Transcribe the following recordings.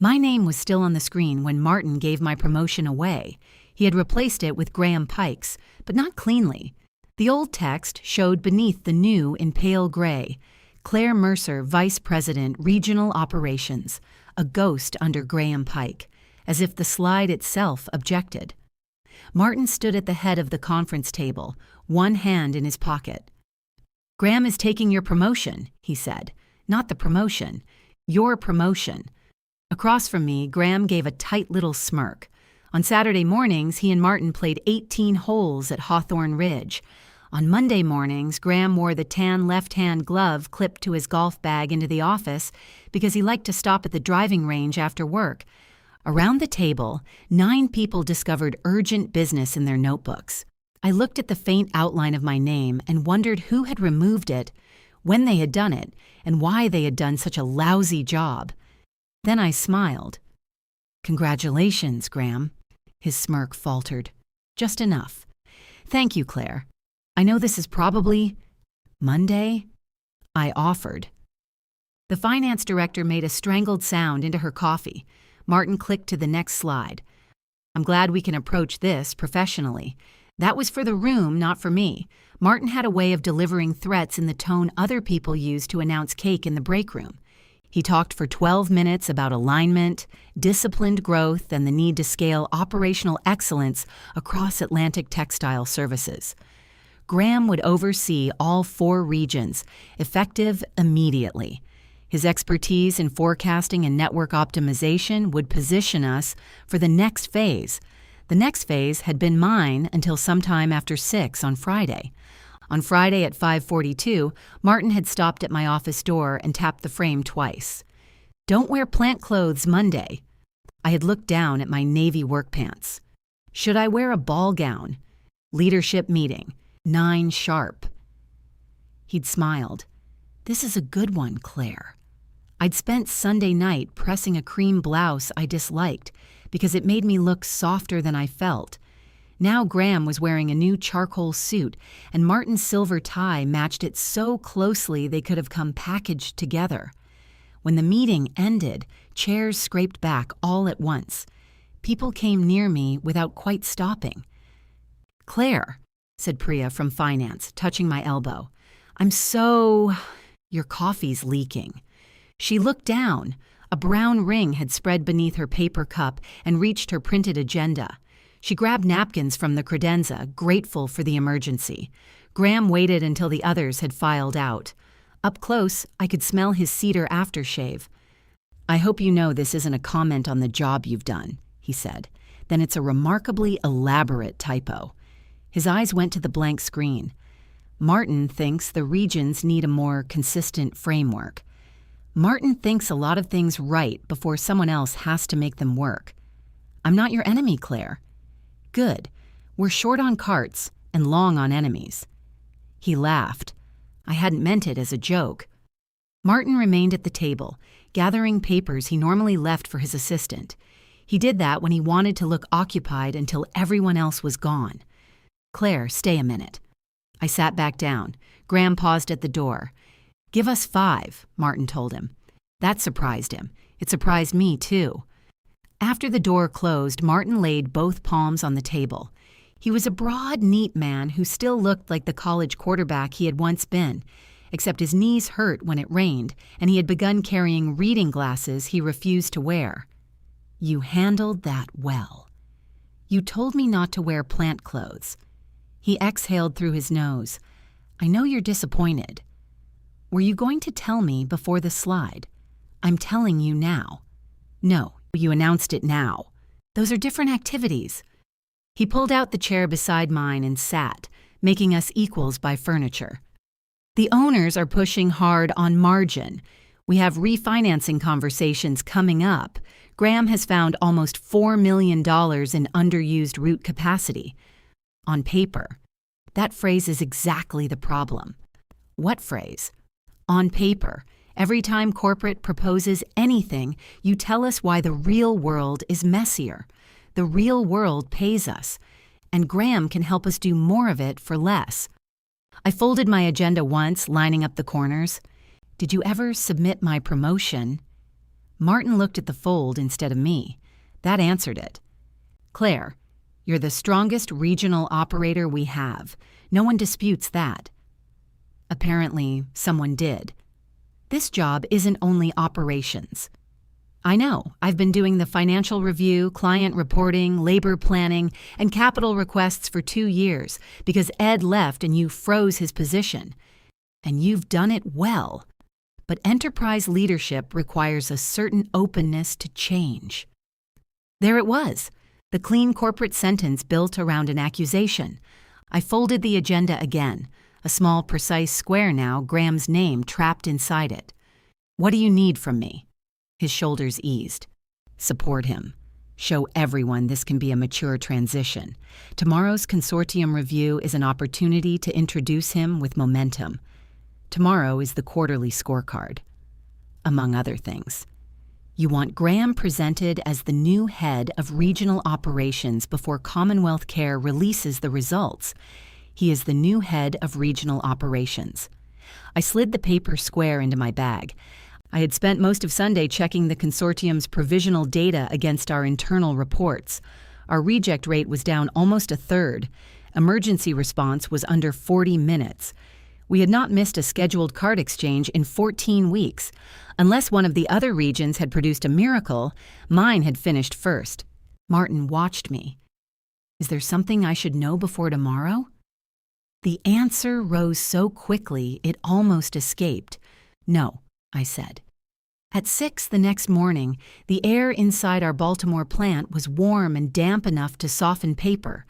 My name was still on the screen when Martin gave my promotion away. He had replaced it with Graham Pike's, but not cleanly. The old text showed beneath the new in pale gray, Claire Mercer, Vice President, Regional Operations, a ghost under Graham Pike, as if the slide itself objected. Martin stood at the head of the conference table, one hand in his pocket. "Graham is taking your promotion," he said. "Not the promotion. Your promotion." Across from me, Graham gave a tight little smirk. On Saturday mornings, he and Martin played 18 holes at Hawthorne Ridge. On Monday mornings, Graham wore the tan left-hand glove clipped to his golf bag into the office because he liked to stop at the driving range after work. Around the table, 9 people discovered urgent business in their notebooks. I looked at the faint outline of my name and wondered who had removed it, when they had done it, and why they had done such a lousy job. Then I smiled. "Congratulations, Graham." His smirk faltered. "Just enough." "Thank you, Claire. I know this is probably Monday," I offered. The finance director made a strangled sound into her coffee. Martin clicked to the next slide. "I'm glad we can approach this professionally. That was for the room, not for me." Martin had a way of delivering threats in the tone other people use to announce cake in the break room. He talked for 12 minutes about alignment, disciplined growth, and the need to scale operational excellence across Atlantic Textile Services. Graham would oversee all 4 regions, effective immediately. His expertise in forecasting and network optimization would position us for the next phase. The next phase had been mine until sometime after 6 on Friday. On Friday at 5:42, Martin had stopped at my office door and tapped the frame twice. "Don't wear plant clothes Monday." I had looked down at my navy work pants. "Should I wear a ball gown?" "Leadership meeting, 9 sharp." He'd smiled. "This is a good one, Claire." I'd spent Sunday night pressing a cream blouse I disliked because it made me look softer than I felt. Now Graham was wearing a new charcoal suit, and Martin's silver tie matched it so closely they could have come packaged together. When the meeting ended, chairs scraped back all at once. People came near me without quite stopping. "Claire," said Priya from finance, touching my elbow. Your coffee's leaking." She looked down. A brown ring had spread beneath her paper cup and reached her printed agenda. She grabbed napkins from the credenza, grateful for the emergency. Graham waited until the others had filed out. Up close, I could smell his cedar aftershave. "I hope you know this isn't a comment on the job you've done," he said. "Then it's a remarkably elaborate typo." His eyes went to the blank screen. "Martin thinks the regions need a more consistent framework. Martin thinks a lot of things right before someone else has to make them work. I'm not your enemy, Claire." "Good. We're short on carts and long on enemies." He laughed. I hadn't meant it as a joke. Martin remained at the table, gathering papers he normally left for his assistant. He did that when he wanted to look occupied until everyone else was gone. "Claire, stay a minute." I sat back down. Graham paused at the door. "Give us 5, Martin told him. That surprised him. It surprised me, too. After the door closed, Martin laid both palms on the table. He was a broad, neat man who still looked like the college quarterback he had once been, except his knees hurt when it rained, and he had begun carrying reading glasses he refused to wear. "You handled that well. You told me not to wear plant clothes." He exhaled through his nose. "I know you're disappointed. Were you going to tell me before the slide? I'm telling you now." "No, you announced it now. Those are different activities." He pulled out the chair beside mine and sat, making us equals by furniture. "The owners are pushing hard on margin. We have refinancing conversations coming up. Graham has found almost $4 million in underused root capacity. On paper." That phrase is exactly the problem. "What phrase?" "On paper. Every time corporate proposes anything, you tell us why the real world is messier. The real world pays us, and Graham can help us do more of it for less." I folded my agenda once, lining up the corners. "Did you ever submit my promotion?" Martin looked at the fold instead of me. That answered it. Claire, you're the strongest regional operator we have. No one disputes that. Apparently, someone did. This job isn't only operations. I know. I've been doing the financial review, client reporting, labor planning, and capital requests for 2 years because Ed left and you froze his position. And you've done it well. But enterprise leadership requires a certain openness to change. There it was, the clean corporate sentence built around an accusation. I folded the agenda again, a small precise square now, Graham's name trapped inside it. What do you need from me? His shoulders eased. Support him. Show everyone this can be a mature transition. Tomorrow's consortium review is an opportunity to introduce him with momentum. Tomorrow is the quarterly scorecard, among other things. You want Graham presented as the new head of regional operations before Commonwealth Care releases the results. He is the new head of regional operations. I slid the paper square into my bag. I had spent most of Sunday checking the consortium's provisional data against our internal reports. Our reject rate was down almost a third. Emergency response was under 40 minutes. We had not missed a scheduled card exchange in 14 weeks. Unless one of the other regions had produced a miracle, mine had finished first. Martin watched me. Is there something I should know before tomorrow? The answer rose so quickly it almost escaped. No, I said. At 6 the next morning, the air inside our Baltimore plant was warm and damp enough to soften paper.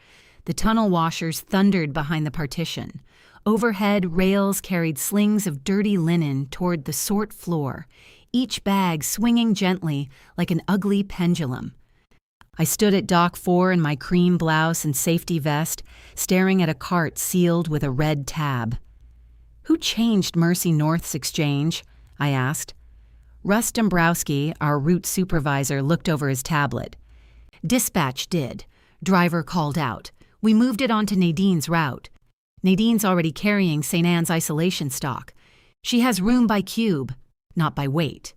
The tunnel washers thundered behind the partition. Overhead, rails carried slings of dirty linen toward the sort floor, each bag swinging gently like an ugly pendulum. I stood at dock 4 in my cream blouse and safety vest, staring at a cart sealed with a red tab. Who changed Mercy North's exchange? I asked. Russ Dombrowski, our route supervisor, looked over his tablet. Dispatch did. Driver called out. We moved it onto Nadine's route. Nadine's already carrying St. Anne's isolation stock. She has room by cube, not by weight.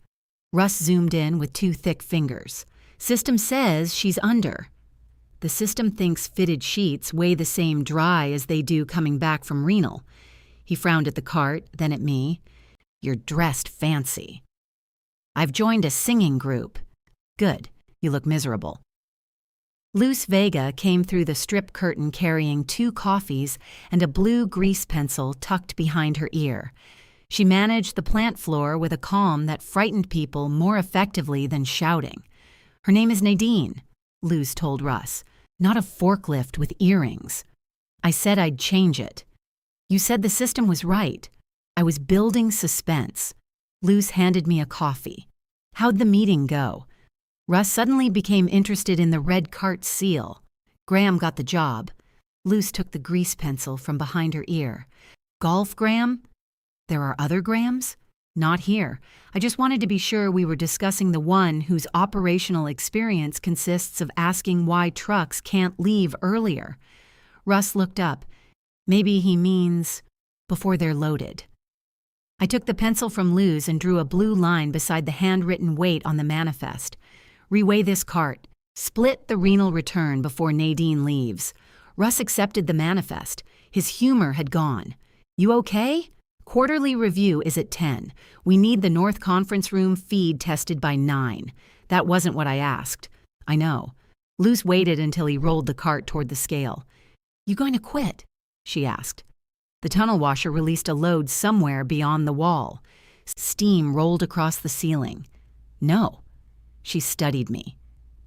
Russ zoomed in with 2 thick fingers. System says she's under. The system thinks fitted sheets weigh the same dry as they do coming back from renal. He frowned at the cart, then at me. You're dressed fancy. I've joined a singing group. Good, you look miserable. Luce Vega came through the strip curtain carrying 2 coffees and a blue grease pencil tucked behind her ear. She managed the plant floor with a calm that frightened people more effectively than shouting. Her name is Nadine, Luce told Russ, not a forklift with earrings. I said I'd change it. You said the system was right. I was building suspense. Luce handed me a coffee. How'd the meeting go? Russ suddenly became interested in the red cart seal. Graham got the job. Luce took the grease pencil from behind her ear. Golf Graham? There are other Grahams? Not here. I just wanted to be sure we were discussing the one whose operational experience consists of asking why trucks can't leave earlier. Russ looked up. Maybe he means before they're loaded. I took the pencil from Luce and drew a blue line beside the handwritten weight on the manifest. Reweigh this cart. Split the renal return before Nadine leaves. Russ accepted the manifest. His humor had gone. You okay? Quarterly review is at 10. We need the North Conference Room feed tested by 9. That wasn't what I asked. I know. Luce waited until he rolled the cart toward the scale. You going to quit? She asked. The tunnel washer released a load somewhere beyond the wall. Steam rolled across the ceiling. No. She studied me.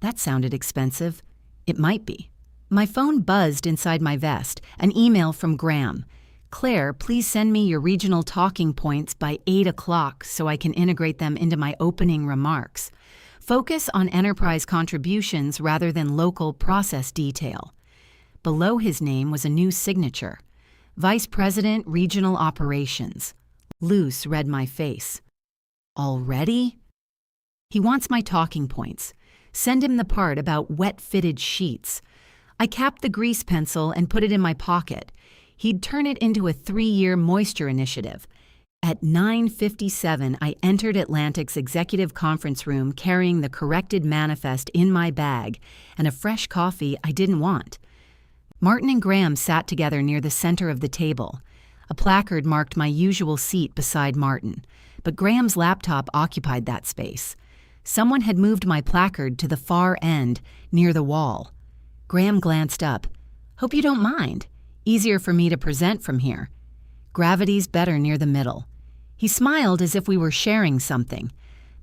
That sounded expensive. It might be. My phone buzzed inside my vest, an email from Graham. Claire, please send me your regional talking points by 8 o'clock so I can integrate them into my opening remarks. Focus on enterprise contributions rather than local process detail. Below his name was a new signature. Vice President, Regional Operations. Luce read my face. Already? He wants my talking points. Send him the part about wet-fitted sheets. I capped the grease pencil and put it in my pocket. He'd turn it into a 3-year moisture initiative. At 9:57, I entered Atlantic's executive conference room carrying the corrected manifest in my bag and a fresh coffee I didn't want. Martin and Graham sat together near the center of the table. A placard marked my usual seat beside Martin, but Graham's laptop occupied that space. Someone had moved my placard to the far end, near the wall. Graham glanced up. "Hope you don't mind. Easier for me to present from here. Gravity's better near the middle." He smiled as if we were sharing something.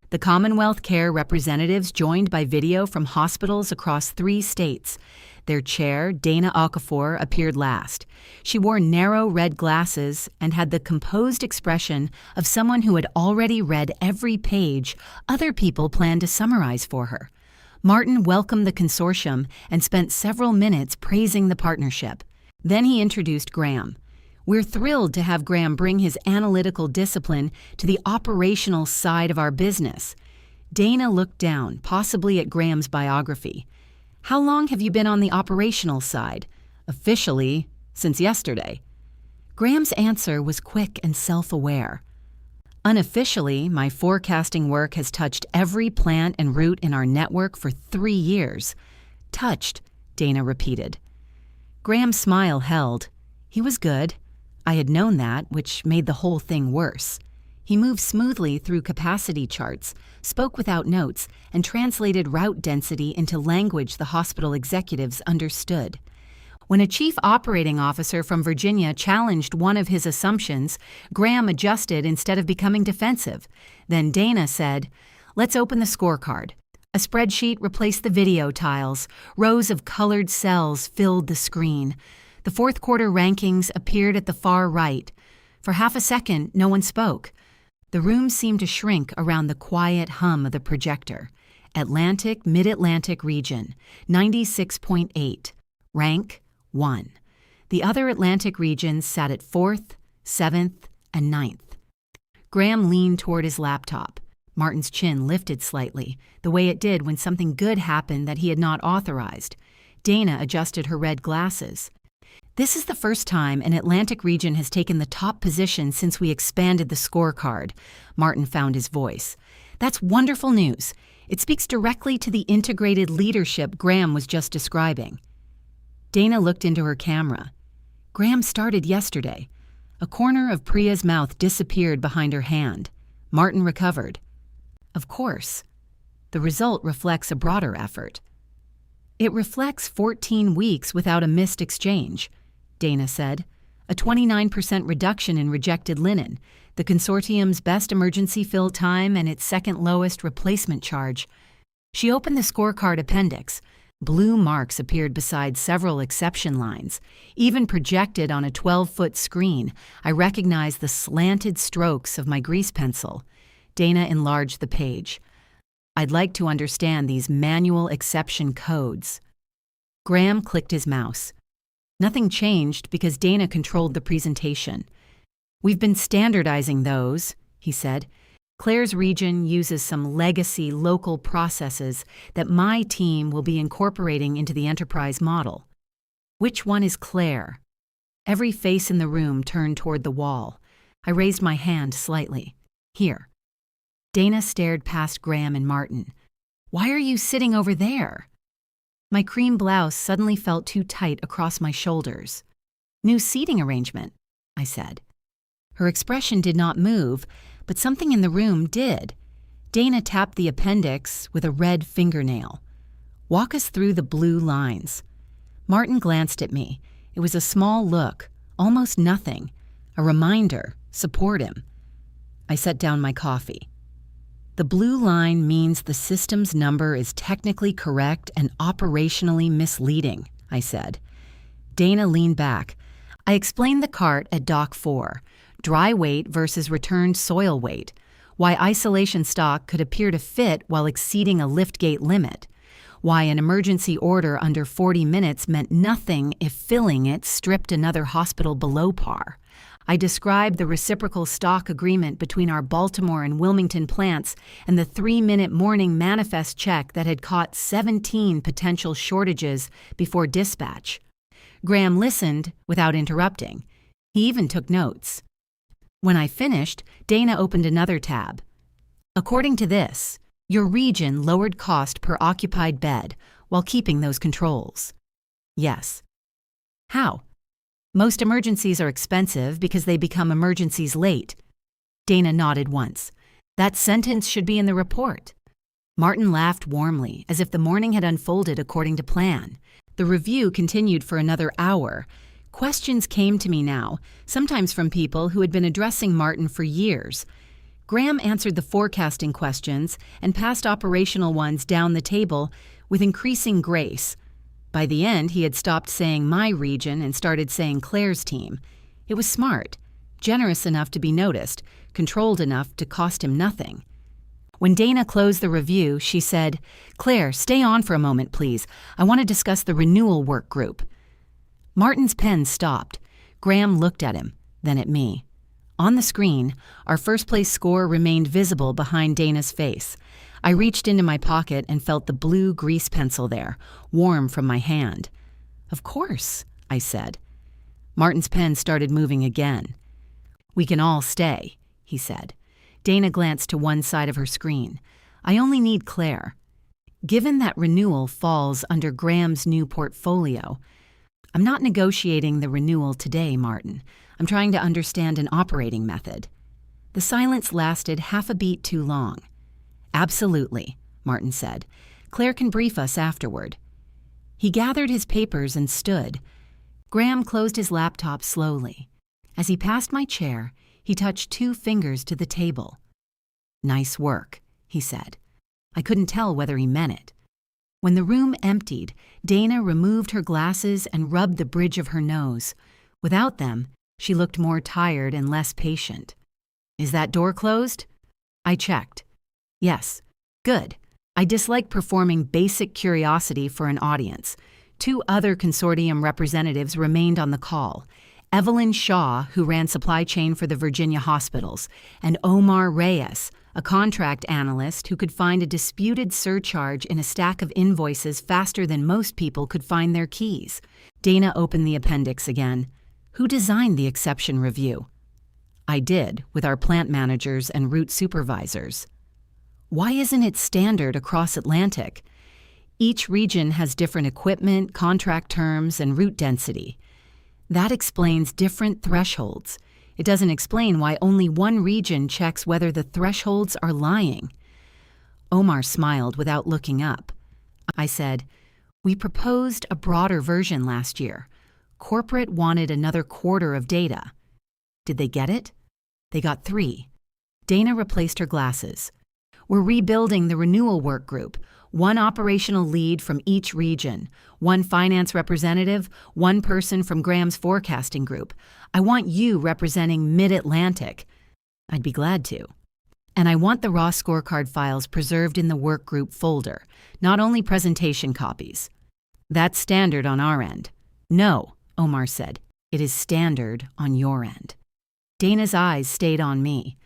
The Commonwealth Care representatives joined by video from hospitals across 3 states. Their chair, Dana Okafor, appeared last. She wore narrow red glasses and had the composed expression of someone who had already read every page other people planned to summarize for her. Martin welcomed the consortium and spent several minutes praising the partnership. Then he introduced Graham. We're thrilled to have Graham bring his analytical discipline to the operational side of our business. Dana looked down, possibly at Graham's biography. "How long have you been on the operational side?" "Officially, since yesterday." Graham's answer was quick and self-aware. "Unofficially, my forecasting work has touched every plant and route in our network for 3 years." "Touched," Dana repeated. Graham's smile held. He was good. I had known that, which made the whole thing worse. He moved smoothly through capacity charts, spoke without notes, and translated route density into language the hospital executives understood. When a chief operating officer from Virginia challenged one of his assumptions, Graham adjusted instead of becoming defensive. Then Dana said, "Let's open the scorecard." A spreadsheet replaced the video tiles. Rows of colored cells filled the screen. The fourth quarter rankings appeared at the far right. For half a second, no one spoke. The room seemed to shrink around the quiet hum of the projector. Atlantic, Mid-Atlantic region, 96.8. Rank, 1. The other Atlantic regions sat at 4th, 7th, and 9th. Graham leaned toward his laptop. Martin's chin lifted slightly, the way it did when something good happened that he had not authorized. Dana adjusted her red glasses. "This is the first time an Atlantic region has taken the top position since we expanded the scorecard." Martin found his voice. "That's wonderful news. It speaks directly to the integrated leadership Graham was just describing." Dana looked into her camera. "Graham started yesterday." A corner of Priya's mouth disappeared behind her hand. Martin recovered. "Of course. The result reflects a broader effort." "It reflects 14 weeks without a missed exchange," Dana said. "A 29% reduction in rejected linen, the consortium's best emergency fill time and its second lowest replacement charge." She opened the scorecard appendix. Blue marks appeared beside several exception lines. Even projected on a 12-foot screen, I recognized the slanted strokes of my grease pencil. Dana enlarged the page. "I'd like to understand these manual exception codes." Graham clicked his mouse. Nothing changed because Dana controlled the presentation. "We've been standardizing those," he said. "Claire's region uses some legacy local processes that my team will be incorporating into the enterprise model." "Which one is Claire?" Every face in the room turned toward the wall. I raised my hand slightly. "Here." Dana stared past Graham and Martin. "Why are you sitting over there?" My cream blouse suddenly felt too tight across my shoulders. "New seating arrangement," I said. Her expression did not move, but something in the room did. Dana tapped the appendix with a red fingernail. "Walk us through the blue lines." Martin glanced at me. It was a small look, almost nothing. A reminder, support him. I set down my coffee. "The blue line means the system's number is technically correct and operationally misleading," I said. Dana leaned back. I explained the cart at Dock 4, dry weight versus returned soil weight, why isolation stock could appear to fit while exceeding a liftgate limit, why an emergency order under 40 minutes meant nothing if filling it stripped another hospital below par. I described the reciprocal stock agreement between our Baltimore and Wilmington plants and the 3-minute morning manifest check that had caught 17 potential shortages before dispatch. Graham listened without interrupting. He even took notes. When I finished, Dana opened another tab. According to this, your region lowered cost per occupied bed while keeping those controls. Yes. How? Most emergencies are expensive because they become emergencies late. Dana nodded once. That sentence should be in the report. Martin laughed warmly, as if the morning had unfolded according to plan. The review continued for another hour. Questions came to me now, sometimes from people who had been addressing Martin for years. Graham answered the forecasting questions and passed operational ones down the table with increasing grace. By the end, he had stopped saying my region and started saying Claire's team. It was smart, generous enough to be noticed, controlled enough to cost him nothing. When Dana closed the review, she said, "Claire, stay on for a moment, please. I want to discuss the renewal work group." Martin's pen stopped. Graham looked at him, then at me. On the screen, our first-place score remained visible behind Dana's face. I reached into my pocket and felt the blue grease pencil there, warm from my hand. "Of course," I said. Martin's pen started moving again. "We can all stay," he said. Dana glanced to one side of her screen. "I only need Claire. Given that renewal falls under Graham's new portfolio, I'm not negotiating the renewal today, Martin. I'm trying to understand an operating method." The silence lasted half a beat too long. "Absolutely," Martin said. "Claire can brief us afterward." He gathered his papers and stood. Graham closed his laptop slowly. As he passed my chair, he touched 2 fingers to the table. "Nice work," he said. I couldn't tell whether he meant it. When the room emptied, Dana removed her glasses and rubbed the bridge of her nose. Without them, she looked more tired and less patient. "Is that door closed?" I checked. "Yes." "Good." I dislike performing basic curiosity for an audience. 2 other consortium representatives remained on the call. Evelyn Shaw, who ran supply chain for the Virginia hospitals, and Omar Reyes, a contract analyst who could find a disputed surcharge in a stack of invoices faster than most people could find their keys. Dana opened the appendix again. "Who designed the exception review?" I did, with our plant managers and route supervisors. "Why isn't it standard across Atlantic?" "Each region has different equipment, contract terms, and route density. That explains different thresholds. It doesn't explain why only one region checks whether the thresholds are lying." Omar smiled without looking up. I said, "We proposed a broader version last year. Corporate wanted another quarter of data." "Did they get it?" "They got 3. Dana replaced her glasses. "We're rebuilding the renewal work group. 1 operational lead from each region, 1 finance representative, 1 person from Graham's forecasting group. I want you representing Mid-Atlantic." "I'd be glad to." "And I want the raw scorecard files preserved in the work group folder, not only presentation copies." "That's standard on our end." "No," Omar said. "It is standard on your end." Dana's eyes stayed on me.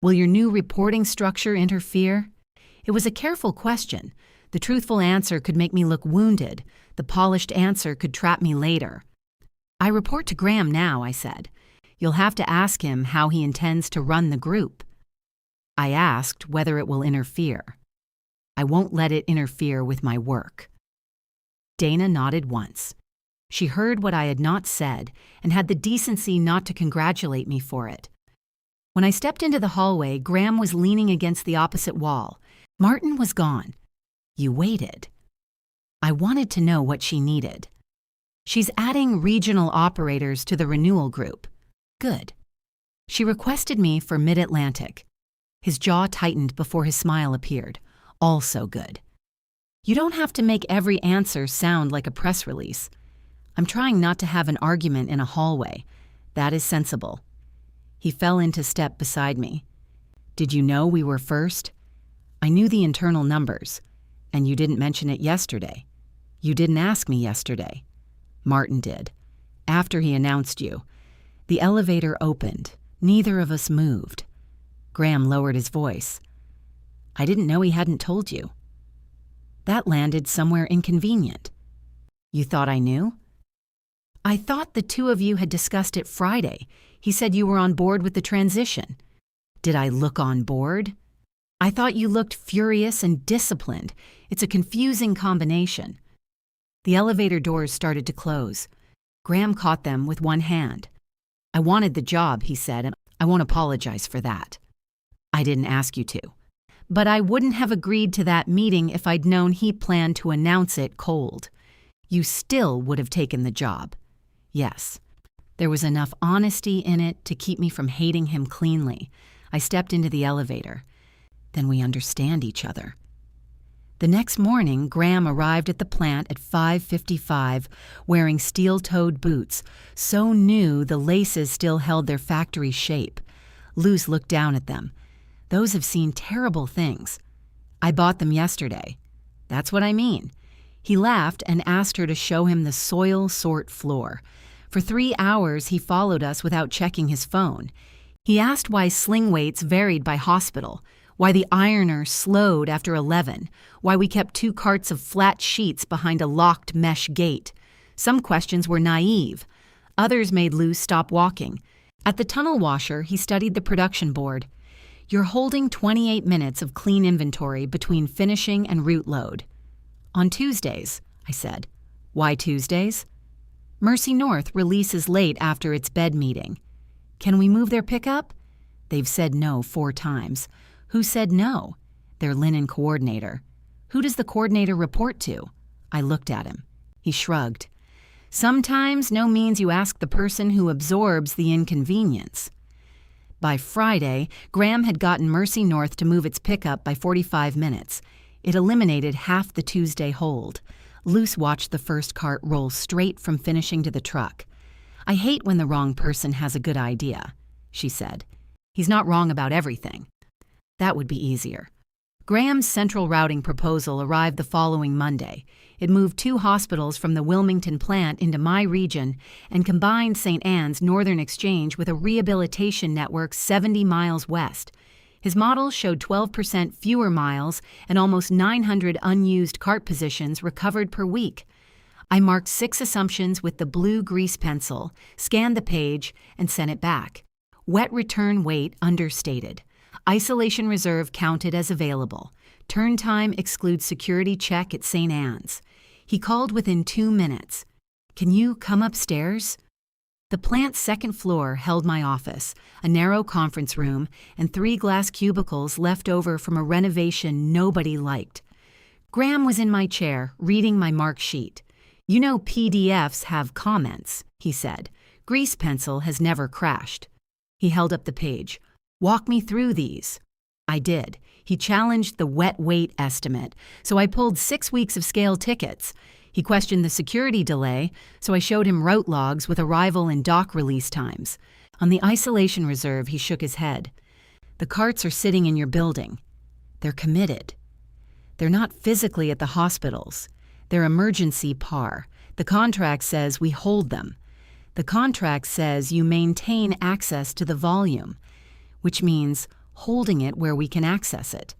"Will your new reporting structure interfere?" It was a careful question. The truthful answer could make me look wounded. The polished answer could trap me later. "I report to Graham now," I said. "You'll have to ask him how he intends to run the group." I asked whether it will interfere. "I won't let it interfere with my work." Dana nodded once. She heard what I had not said and had the decency not to congratulate me for it. When I stepped into the hallway, Graham was leaning against the opposite wall. Martin was gone. "You waited." I wanted to know what she needed. "She's adding regional operators to the renewal group." "Good." She requested me for Mid-Atlantic. His jaw tightened before his smile appeared. "Also good." "You don't have to make every answer sound like a press release. I'm trying not to have an argument in a hallway. That is sensible." He fell into step beside me. "Did you know we were first?" "I knew the internal numbers. And you didn't mention it yesterday." "You didn't ask me yesterday." "Martin did. After he announced you." The elevator opened. Neither of us moved. Graham lowered his voice. "I didn't know he hadn't told you." That landed somewhere inconvenient. "You thought I knew?" "I thought the 2 of you had discussed it Friday. He said you were on board with the transition. Did I look on board? I thought you looked furious and disciplined. It's a confusing combination. The elevator doors started to close. Graham caught them with one hand. I wanted the job, he said, and I won't apologize for that. I didn't ask you to. But I wouldn't have agreed to that meeting if I'd known he planned to announce it cold. You still would have taken the job. Yes. There was enough honesty in it to keep me from hating him cleanly. I stepped into the elevator. Then we understand each other. The next morning, Graham arrived at the plant at 5:55, wearing steel-toed boots, so new the laces still held their factory shape. Luz looked down at them. Those have seen terrible things. I bought them yesterday. That's what I mean. He laughed and asked her to show him the soil sort floor. For 3 hours, he followed us without checking his phone. He asked why sling weights varied by hospital, why the ironer slowed after 11, why we kept 2 carts of flat sheets behind a locked mesh gate. Some questions were naive. Others made Luz stop walking. At the tunnel washer, he studied the production board. You're holding 28 minutes of clean inventory between finishing and route load. On Tuesdays, I said. Why Tuesdays? Mercy North releases late after its bed meeting. Can we move their pickup? They've said no 4 times. Who said no? Their linen coordinator. Who does the coordinator report to? I looked at him. He shrugged. Sometimes no means you ask the person who absorbs the inconvenience. By Friday, Graham had gotten Mercy North to move its pickup by 45 minutes. It eliminated half the Tuesday hold. Luz watched the first cart roll straight from finishing to the truck. I hate when the wrong person has a good idea, she said. He's not wrong about everything. That would be easier. Graham's central routing proposal arrived the following Monday. It moved 2 hospitals from the Wilmington plant into my region and combined St. Anne's Northern Exchange with a rehabilitation network 70 miles west. His model showed 12% fewer miles and almost 900 unused cart positions recovered per week. I marked 6 assumptions with the blue grease pencil, scanned the page, and sent it back. Wet return weight understated. Isolation reserve counted as available. Turn time excludes security check at St. Anne's. He called within 2 minutes. Can you come upstairs? The plant's second floor held my office, a narrow conference room, and 3 glass cubicles left over from a renovation nobody liked. Graham was in my chair, reading my mark sheet. You know PDFs have comments, he said. Grease pencil has never crashed. He held up the page. Walk me through these. I did. He challenged the wet weight estimate, so I pulled 6 weeks of scale tickets. He questioned the security delay, so I showed him route logs with arrival and dock release times. On the isolation reserve, he shook his head. The carts are sitting in your building. They're committed. They're not physically at the hospitals. They're emergency par. The contract says we hold them. The contract says you maintain access to the volume, which means holding it where we can access it,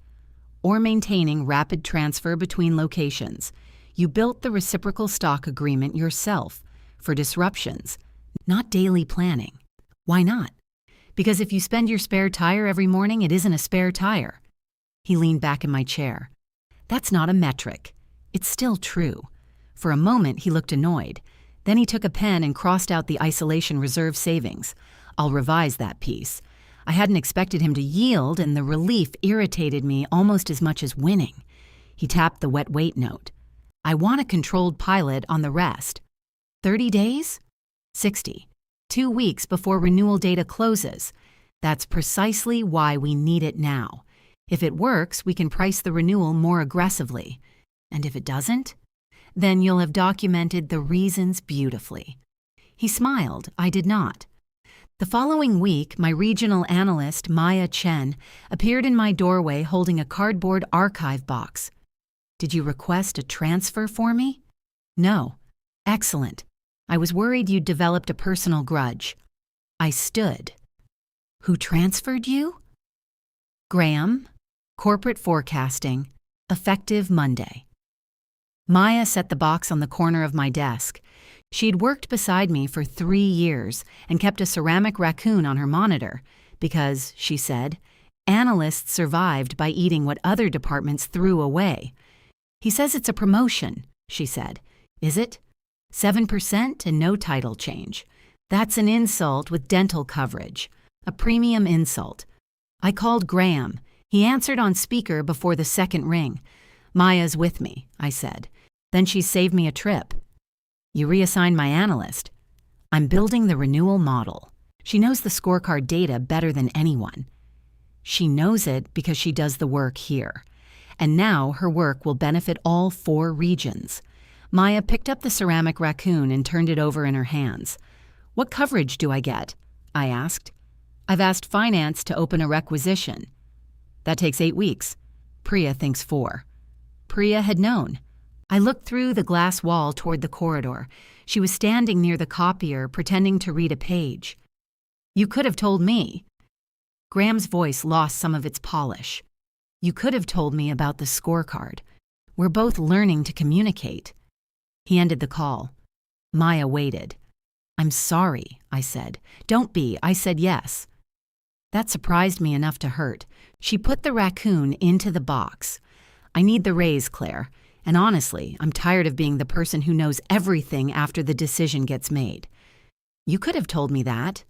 or maintaining rapid transfer between locations. You built the reciprocal stock agreement yourself for disruptions, not daily planning. Why not? Because if you spend your spare tire every morning, it isn't a spare tire. He leaned back in my chair. That's not a metric. It's still true. For a moment, he looked annoyed. Then he took a pen and crossed out the isolation reserve savings. I'll revise that piece. I hadn't expected him to yield, and the relief irritated me almost as much as winning. He tapped the wet weight note. I want a controlled pilot on the rest. 30 days? 60. 2 weeks before renewal data closes. That's precisely why we need it now. If it works, we can price the renewal more aggressively. And if it doesn't, then you'll have documented the reasons beautifully. He smiled. I did not. The following week, my regional analyst, Maya Chen, appeared in my doorway holding a cardboard archive box. Did you request a transfer for me? No. Excellent. I was worried you'd developed a personal grudge. I stood. Who transferred you? Graham, corporate forecasting, effective Monday. Maya set the box on the corner of my desk. She'd worked beside me for 3 years and kept a ceramic raccoon on her monitor because, she said, analysts survived by eating what other departments threw away. He says it's a promotion, she said. Is it? 7% and no title change. That's an insult with dental coverage. A premium insult. I called Graham. He answered on speaker before the second ring. Maya's with me, I said. Then she saved me a trip. You reassigned my analyst. I'm building the renewal model. She knows the scorecard data better than anyone. She knows it because she does the work here. And now her work will benefit all 4 regions. Maya picked up the ceramic raccoon and turned it over in her hands. What coverage do I get? I asked. I've asked finance to open a requisition. That takes 8 weeks. Priya thinks 4. Priya had known. I looked through the glass wall toward the corridor. She was standing near the copier, pretending to read a page. You could have told me. Graham's voice lost some of its polish. You could have told me about the scorecard. We're both learning to communicate. He ended the call. Maya waited. I'm sorry, I said. Don't be, I said yes. That surprised me enough to hurt. She put the raccoon into the box. I need the raise, Claire. And honestly, I'm tired of being the person who knows everything after the decision gets made. You could have told me that.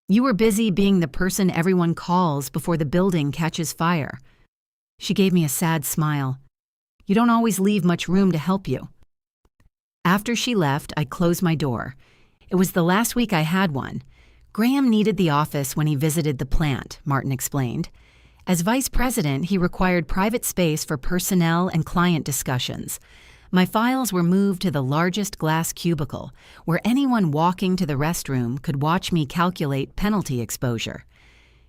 You were busy being the person everyone calls before the building catches fire. She gave me a sad smile. You don't always leave much room to help you. After she left, I closed my door. It was the last week I had one. Graham needed the office when he visited the plant, Martin explained. As vice president, he required private space for personnel and client discussions. My files were moved to the largest glass cubicle, where anyone walking to the restroom could watch me calculate penalty exposure.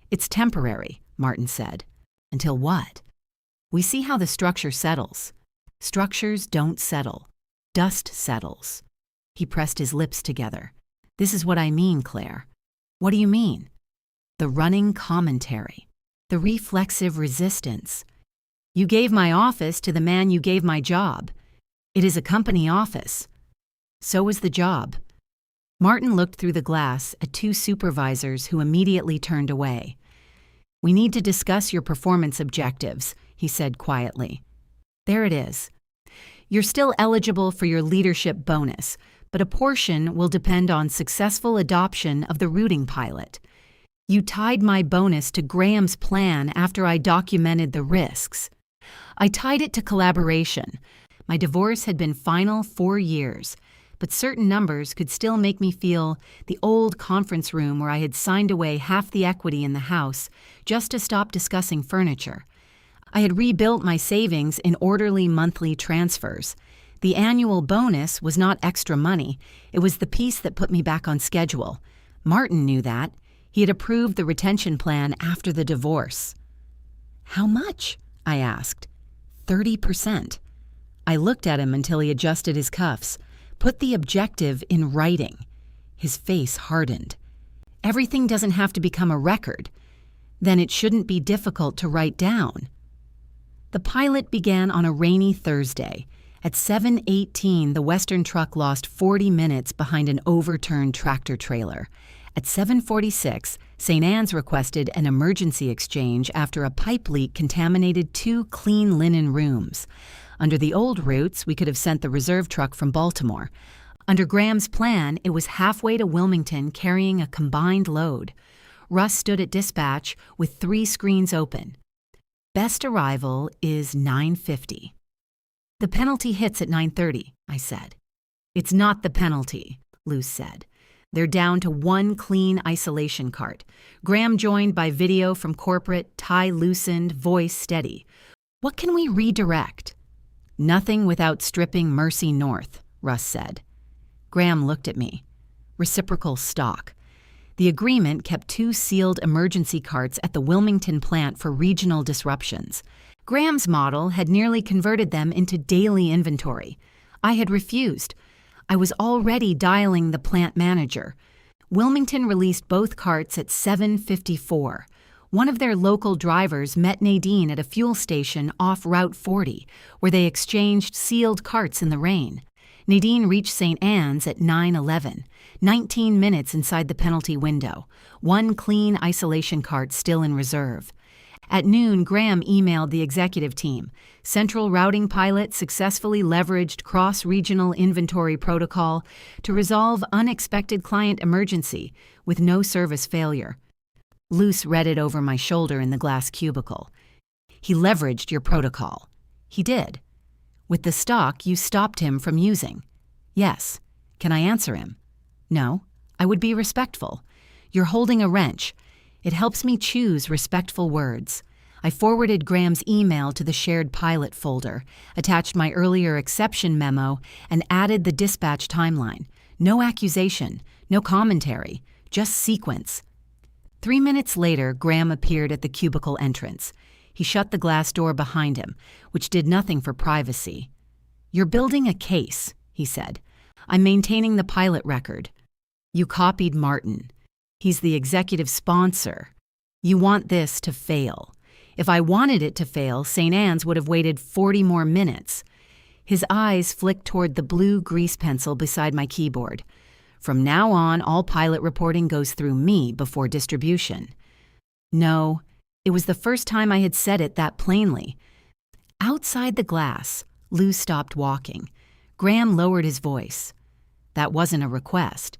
It's temporary, Martin said. Until what? We see how the structure settles. Structures don't settle. Dust settles. He pressed his lips together. This is what I mean, Claire. What do you mean? The running commentary. The reflexive resistance. You gave my office to the man you gave my job. It is a company office. So was the job. Martin looked through the glass at 2 supervisors who immediately turned away. We need to discuss your performance objectives, he said quietly. There it is. You're still eligible for your leadership bonus, but a portion will depend on successful adoption of the routing pilot. You tied my bonus to Graham's plan after I documented the risks. I tied it to collaboration. My divorce had been final 4 years, but certain numbers could still make me feel the old conference room where I had signed away half the equity in the house just to stop discussing furniture. I had rebuilt my savings in orderly monthly transfers. The annual bonus was not extra money. It was the piece that put me back on schedule. Martin knew that. He had approved the retention plan after the divorce. How much? I asked. 30%. I looked at him until he adjusted his cuffs, put the objective in writing. His face hardened. Everything doesn't have to become a record. Then it shouldn't be difficult to write down. The pilot began on a rainy Thursday. At 7:18, the Western truck lost 40 minutes behind an overturned tractor trailer. At 7:46, St. Anne's requested an emergency exchange after a pipe leak contaminated 2 clean linen rooms. Under the old routes, we could have sent the reserve truck from Baltimore. Under Graham's plan, it was halfway to Wilmington carrying a combined load. Russ stood at dispatch with 3 screens open. Best arrival is 9:50. The penalty hits at 9:30, I said. It's not the penalty, Luce said. They're down to 1 clean isolation cart. Graham joined by video from corporate, tie loosened, voice steady. What can we redirect? Nothing without stripping Mercy North, Russ said. Graham looked at me. Reciprocal stock. The agreement kept 2 sealed emergency carts at the Wilmington plant for regional disruptions. Graham's model had nearly converted them into daily inventory. I had refused. I was already dialing the plant manager. Wilmington released both carts at 7:54. One of their local drivers met Nadine at a fuel station off Route 40, where they exchanged sealed carts in the rain. Nadine reached St. Anne's at 9:11, 19 minutes inside the penalty window, one clean isolation cart still in reserve. At noon, Graham emailed the executive team. Central routing pilot successfully leveraged cross-regional inventory protocol to resolve unexpected client emergency with no service failure. Luce read it over my shoulder in the glass cubicle. He leveraged your protocol. He did. With the stock you stopped him from using. Yes. Can I answer him? No. I would be respectful. You're holding a wrench. It helps me choose respectful words. I forwarded Graham's email to the shared pilot folder, attached my earlier exception memo, and added the dispatch timeline. No accusation, no commentary, just sequence. 3 minutes later, Graham appeared at the cubicle entrance. He shut the glass door behind him, which did nothing for privacy. You're building a case, he said. I'm maintaining the pilot record. You copied Martin. He's the executive sponsor. You want this to fail. If I wanted it to fail, St. Anne's would have waited 40 more minutes. His eyes flicked toward the blue grease pencil beside my keyboard. From now on, all pilot reporting goes through me before distribution. No, it was the first time I had said it that plainly. Outside the glass, Lou stopped walking. Graham lowered his voice. That wasn't a request.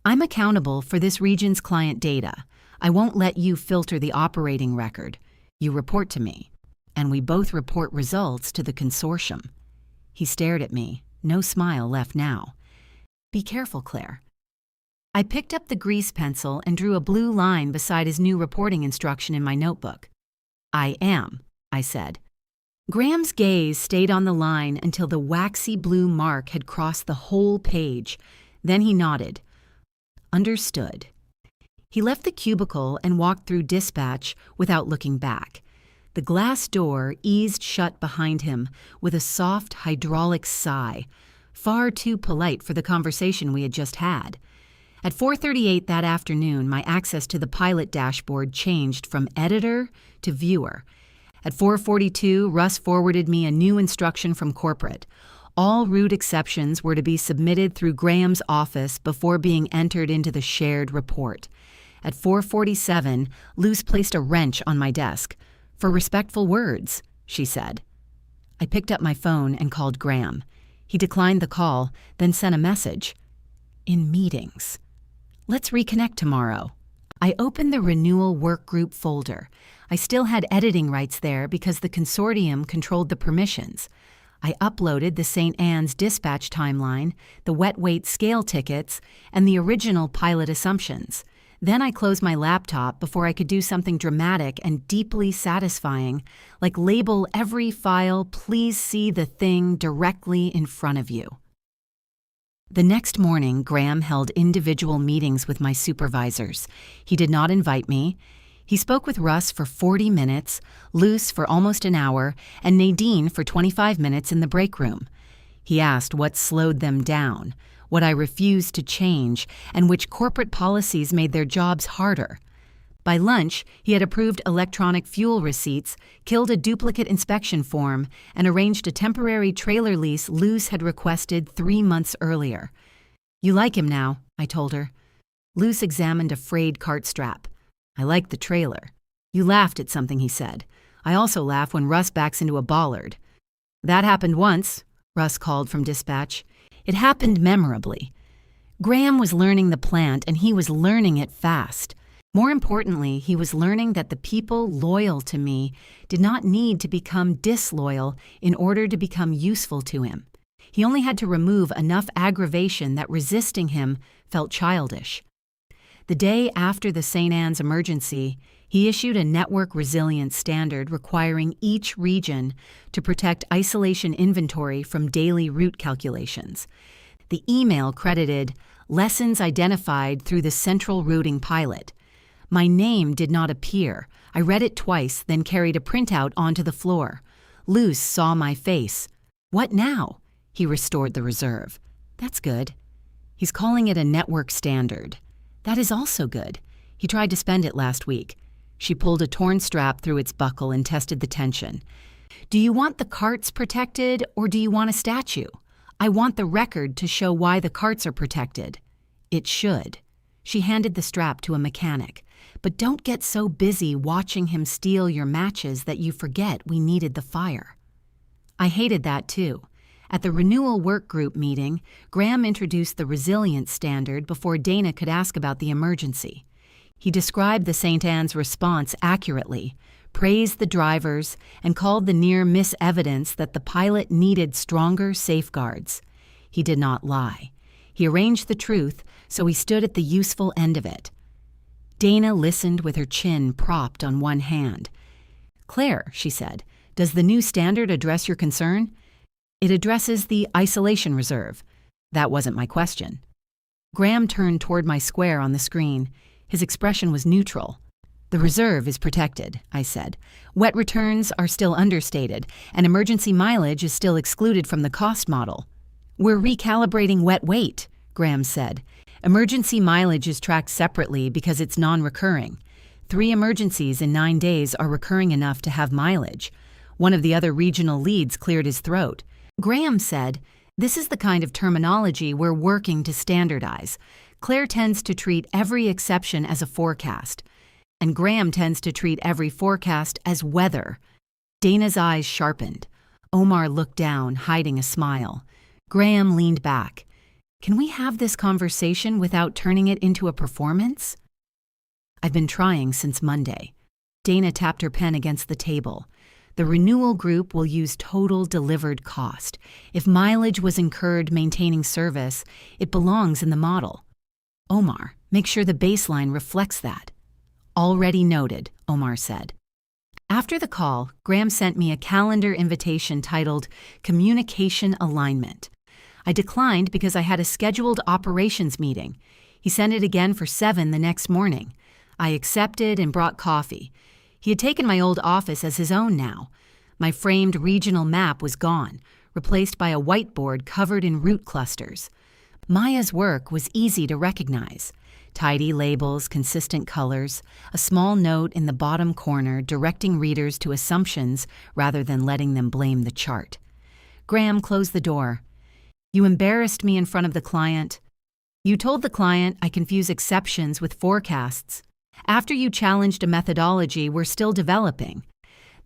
I'm accountable for this region's client data. I won't let you filter the operating record. You report to me, and we both report results to the consortium. He stared at me, no smile left now. Be careful, Claire. I picked up the grease pencil and drew a blue line beside his new reporting instruction in my notebook. I am, I said. Graham's gaze stayed on the line until the waxy blue mark had crossed the whole page. Then he nodded. Understood. He left the cubicle and walked through dispatch without looking back. The glass door eased shut behind him with a soft hydraulic sigh, far too polite for the conversation we had just had. At 4:38 that afternoon, my access to the pilot dashboard changed from editor to viewer. At 4:42, Russ forwarded me a new instruction from corporate. All route exceptions were to be submitted through Graham's office before being entered into the shared report. At 4:47, Luce placed a wrench on my desk. For respectful words, she said. I picked up my phone and called Graham. He declined the call, then sent a message. In meetings. Let's reconnect tomorrow. I opened the renewal workgroup folder. I still had editing rights there because the consortium controlled the permissions. I uploaded the St. Anne's dispatch timeline, the wet weight scale tickets, and the original pilot assumptions. Then I closed my laptop before I could do something dramatic and deeply satisfying, like label every file, please see the thing directly in front of you. The next morning, Graham held individual meetings with my supervisors. He did not invite me. He spoke with Russ for 40 minutes, Luce for almost an hour, and Nadine for 25 minutes in the break room. He asked what slowed them down, what I refused to change, and which corporate policies made their jobs harder. By lunch, he had approved electronic fuel receipts, killed a duplicate inspection form, and arranged a temporary trailer lease Luce had requested 3 months earlier. You like him now, I told her. Luce examined a frayed cart strap. I like the trailer. You laughed at something he said. I also laugh when Russ backs into a bollard. That happened once, Russ called from dispatch. It happened memorably. Graham was learning the plant, and he was learning it fast. More importantly, he was learning that the people loyal to me did not need to become disloyal in order to become useful to him. He only had to remove enough aggravation that resisting him felt childish. The day after the St. Anne's emergency, he issued a network resilience standard requiring each region to protect isolation inventory from daily route calculations. The email credited lessons identified through the central routing pilot. My name did not appear. I read it twice, then carried a printout onto the floor. Luce saw my face. What now? He restored the reserve. That's good. He's calling it a network standard. That is also good. He tried to spend it last week. She pulled a torn strap through its buckle and tested the tension. Do you want the carts protected, or do you want a statue? I want the record to show why the carts are protected. It should. She handed the strap to a mechanic. But don't get so busy watching him steal your matches that you forget we needed the fire. I hated that too. At the renewal work group meeting, Graham introduced the resilience standard before Dana could ask about the emergency. He described the St. Anne's response accurately, praised the drivers, and called the near-miss evidence that the pilot needed stronger safeguards. He did not lie. He arranged the truth, so he stood at the useful end of it. Dana listened with her chin propped on one hand. "Claire," she said, "does the new standard address your concern?" "It addresses the isolation reserve." "That wasn't my question." Graham turned toward my square on the screen. His expression was neutral. "The reserve is protected," I said. "Wet returns are still understated, and emergency mileage is still excluded from the cost model." "We're recalibrating wet weight," Graham said. "Emergency mileage is tracked separately because it's non-recurring. 3 emergencies in 9 days are recurring enough to have mileage." One of the other regional leads cleared his throat. Graham said, "This is the kind of terminology we're working to standardize. Claire tends to treat every exception as a forecast, and Graham tends to treat every forecast as weather." Dana's eyes sharpened. Omar looked down, hiding a smile. Graham leaned back. "Can we have this conversation without turning it into a performance?" "I've been trying since Monday." Dana tapped her pen against the table. "The renewal group will use total delivered cost. If mileage was incurred maintaining service, it belongs in the model. Omar, make sure the baseline reflects that." "Already noted," Omar said. After the call, Graham sent me a calendar invitation titled Communication Alignment. I declined because I had a scheduled operations meeting. He sent it again for 7 the next morning. I accepted and brought coffee. He had taken my old office as his own now. My framed regional map was gone, replaced by a whiteboard covered in route clusters. Maya's work was easy to recognize. Tidy labels, consistent colors, a small note in the bottom corner directing readers to assumptions rather than letting them blame the chart. Graham closed the door. "You embarrassed me in front of the client. You told the client I confuse exceptions with forecasts. After you challenged a methodology we're still developing.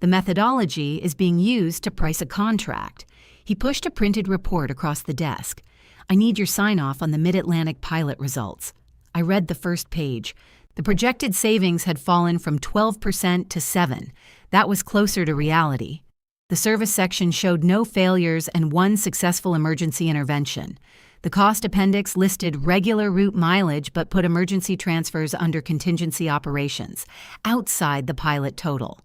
The methodology is being used to price a contract." He pushed a printed report across the desk. "I need your sign-off on the Mid-Atlantic pilot results." I read the first page. The projected savings had fallen from 12% to 7%. That was closer to reality. The service section showed no failures and 1 successful emergency intervention. The cost appendix listed regular route mileage but put emergency transfers under contingency operations, outside the pilot total.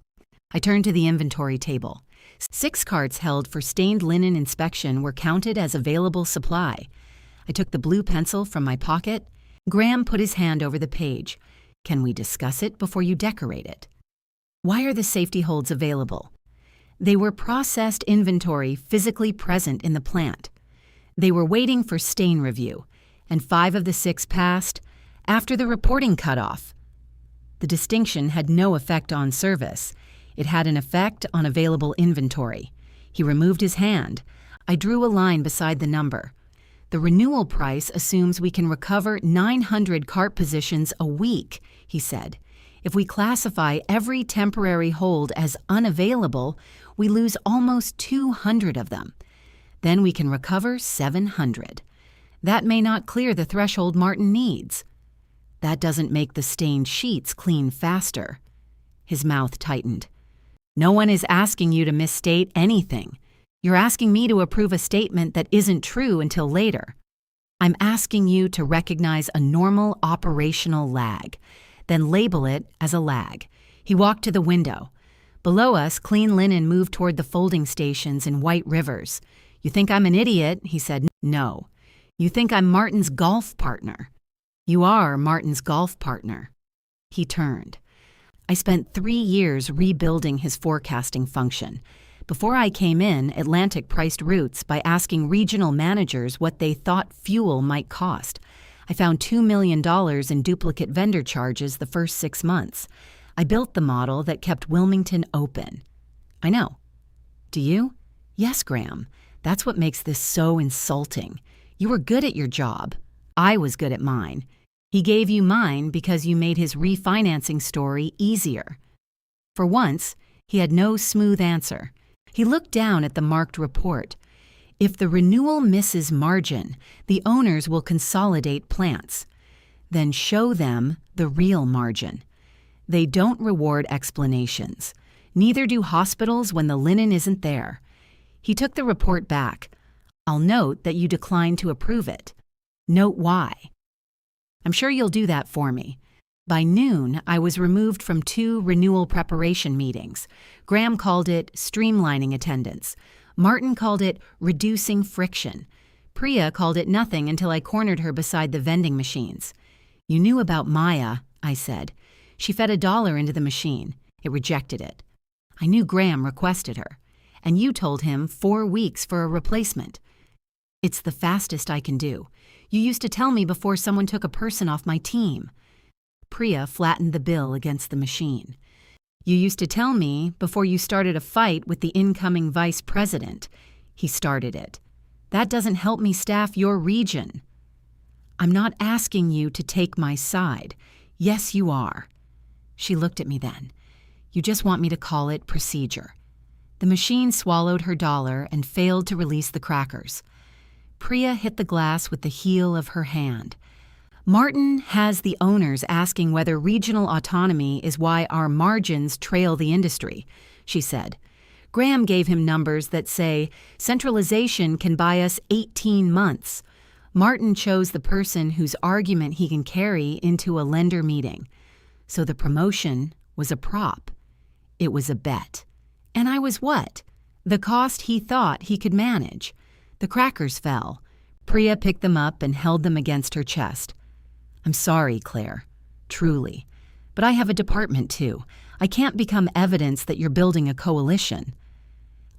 I turned to the inventory table. 6 carts held for stained linen inspection were counted as available supply. I took the blue pencil from my pocket. Graham put his hand over the page. "Can we discuss it before you decorate it?" "Why are the safety holds available?" "They were processed inventory physically present in the plant. They were waiting for stain review, and 5 of the 6 passed after the reporting cutoff." The distinction had no effect on service. It had an effect on available inventory. He removed his hand. I drew a line beside the number. "The renewal price assumes we can recover 900 cart positions a week," he said. "If we classify every temporary hold as unavailable, we lose almost 200 of them. Then we can recover 700. That may not clear the threshold Martin needs. That doesn't make the stained sheets clean faster." His mouth tightened. "No one is asking you to misstate anything. You're asking me to approve a statement that isn't true until later. I'm asking you to recognize a normal operational lag, then label it as a lag." He walked to the window. Below us, clean linen moved toward the folding stations in white rivers. "You think I'm an idiot?" he said. "No. You think I'm Martin's golf partner." "You are Martin's golf partner." He turned. I spent 3 years rebuilding his forecasting function. Before I came in, Atlantic priced routes by asking regional managers what they thought fuel might cost. I found $2 million in duplicate vendor charges the first 6 months. I built the model that kept Wilmington open. "I know." "Do you?" "Yes, Graham. That's what makes this so insulting. You were good at your job. I was good at mine. He gave you mine because you made his refinancing story easier." For once, he had no smooth answer. He looked down at the marked report. "If the renewal misses margin, the owners will consolidate plants. Then show them the real margin. They don't reward explanations. Neither do hospitals when the linen isn't there." He took the report back. "I'll note that you declined to approve it. Note why." "I'm sure you'll do that for me." By noon, I was removed from 2 renewal preparation meetings. Graham called it streamlining attendance. Martin called it reducing friction. Priya called it nothing until I cornered her beside the vending machines. "You knew about Maya," I said. "She fed $1 into the machine. It rejected it. I knew Graham requested her. And you told him 4 weeks for a replacement. It's the fastest I can do. You used to tell me before someone took a person off my team." Priya flattened the bill against the machine. "You used to tell me before you started a fight with the incoming vice president. He started it. That doesn't help me staff your region." "I'm not asking you to take my side." "Yes, you are." She looked at me then. "You just want me to call it procedure." The machine swallowed her $1 and failed to release the crackers. Priya hit the glass with the heel of her hand. "Martin has the owners asking whether regional autonomy is why our margins trail the industry," she said. "Graham gave him numbers that say centralization can buy us 18 months. Martin chose the person whose argument he can carry into a lender meeting. So the promotion was a prop. It was a bet. And I was what? The cost he thought he could manage." The crackers fell. Priya picked them up and held them against her chest. "I'm sorry, Claire. Truly. But I have a department too. I can't become evidence that you're building a coalition."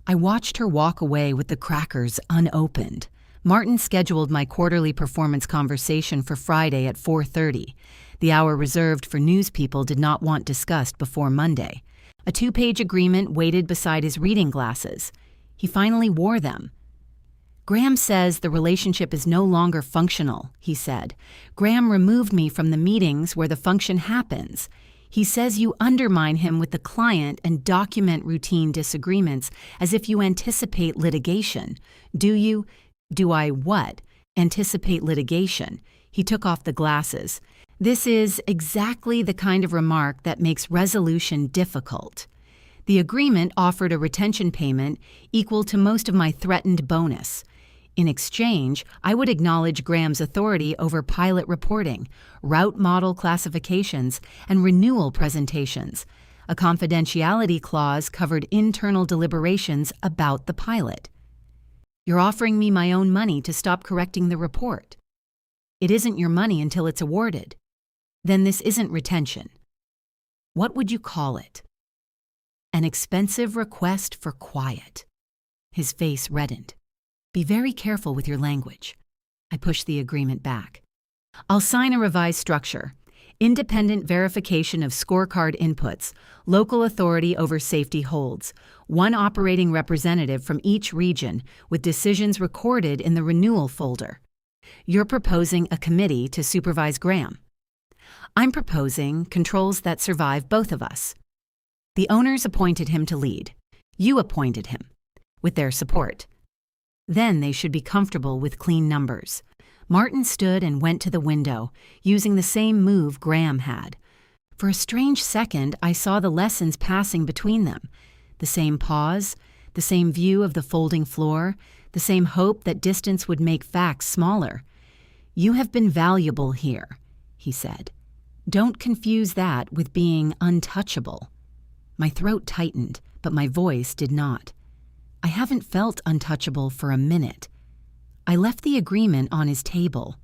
I watched her walk away with the crackers unopened. Martin scheduled my quarterly performance conversation for Friday at 4:30. The hour reserved for news people did not want discussed before Monday. A 2-page agreement waited beside his reading glasses. He finally wore them. "Graham says the relationship is no longer functional," he said. "Graham removed me from the meetings where the function happens. He says you undermine him with the client and document routine disagreements as if you anticipate litigation. Do you?" "Do I what? Anticipate litigation?" He took off the glasses. "This is exactly the kind of remark that makes resolution difficult. The agreement offered a retention payment equal to most of my threatened bonus. In exchange, I would acknowledge Graham's authority over pilot reporting, route model classifications, and renewal presentations. A confidentiality clause covered internal deliberations about the pilot. You're offering me my own money to stop correcting the report. It isn't your money until it's awarded. Then this isn't retention. What would you call it?" "An expensive request for quiet." His face reddened. "Be very careful with your language." I pushed the agreement back. "I'll sign a revised structure. Independent verification of scorecard inputs, local authority over safety holds, 1 operating representative from each region with decisions recorded in the renewal folder. You're proposing a committee to supervise Graham. I'm proposing controls that survive both of us. The owners appointed him to lead. You appointed him, with their support. Then they should be comfortable with clean numbers." Martin stood and went to the window, using the same move Graham had. For a strange second, I saw the lessons passing between them. The same pause, the same view of the folding floor, the same hope that distance would make facts smaller. "You have been valuable here," he said. "Don't confuse that with being untouchable." My throat tightened, but my voice did not. I haven't felt untouchable for a minute. I left the agreement on his table.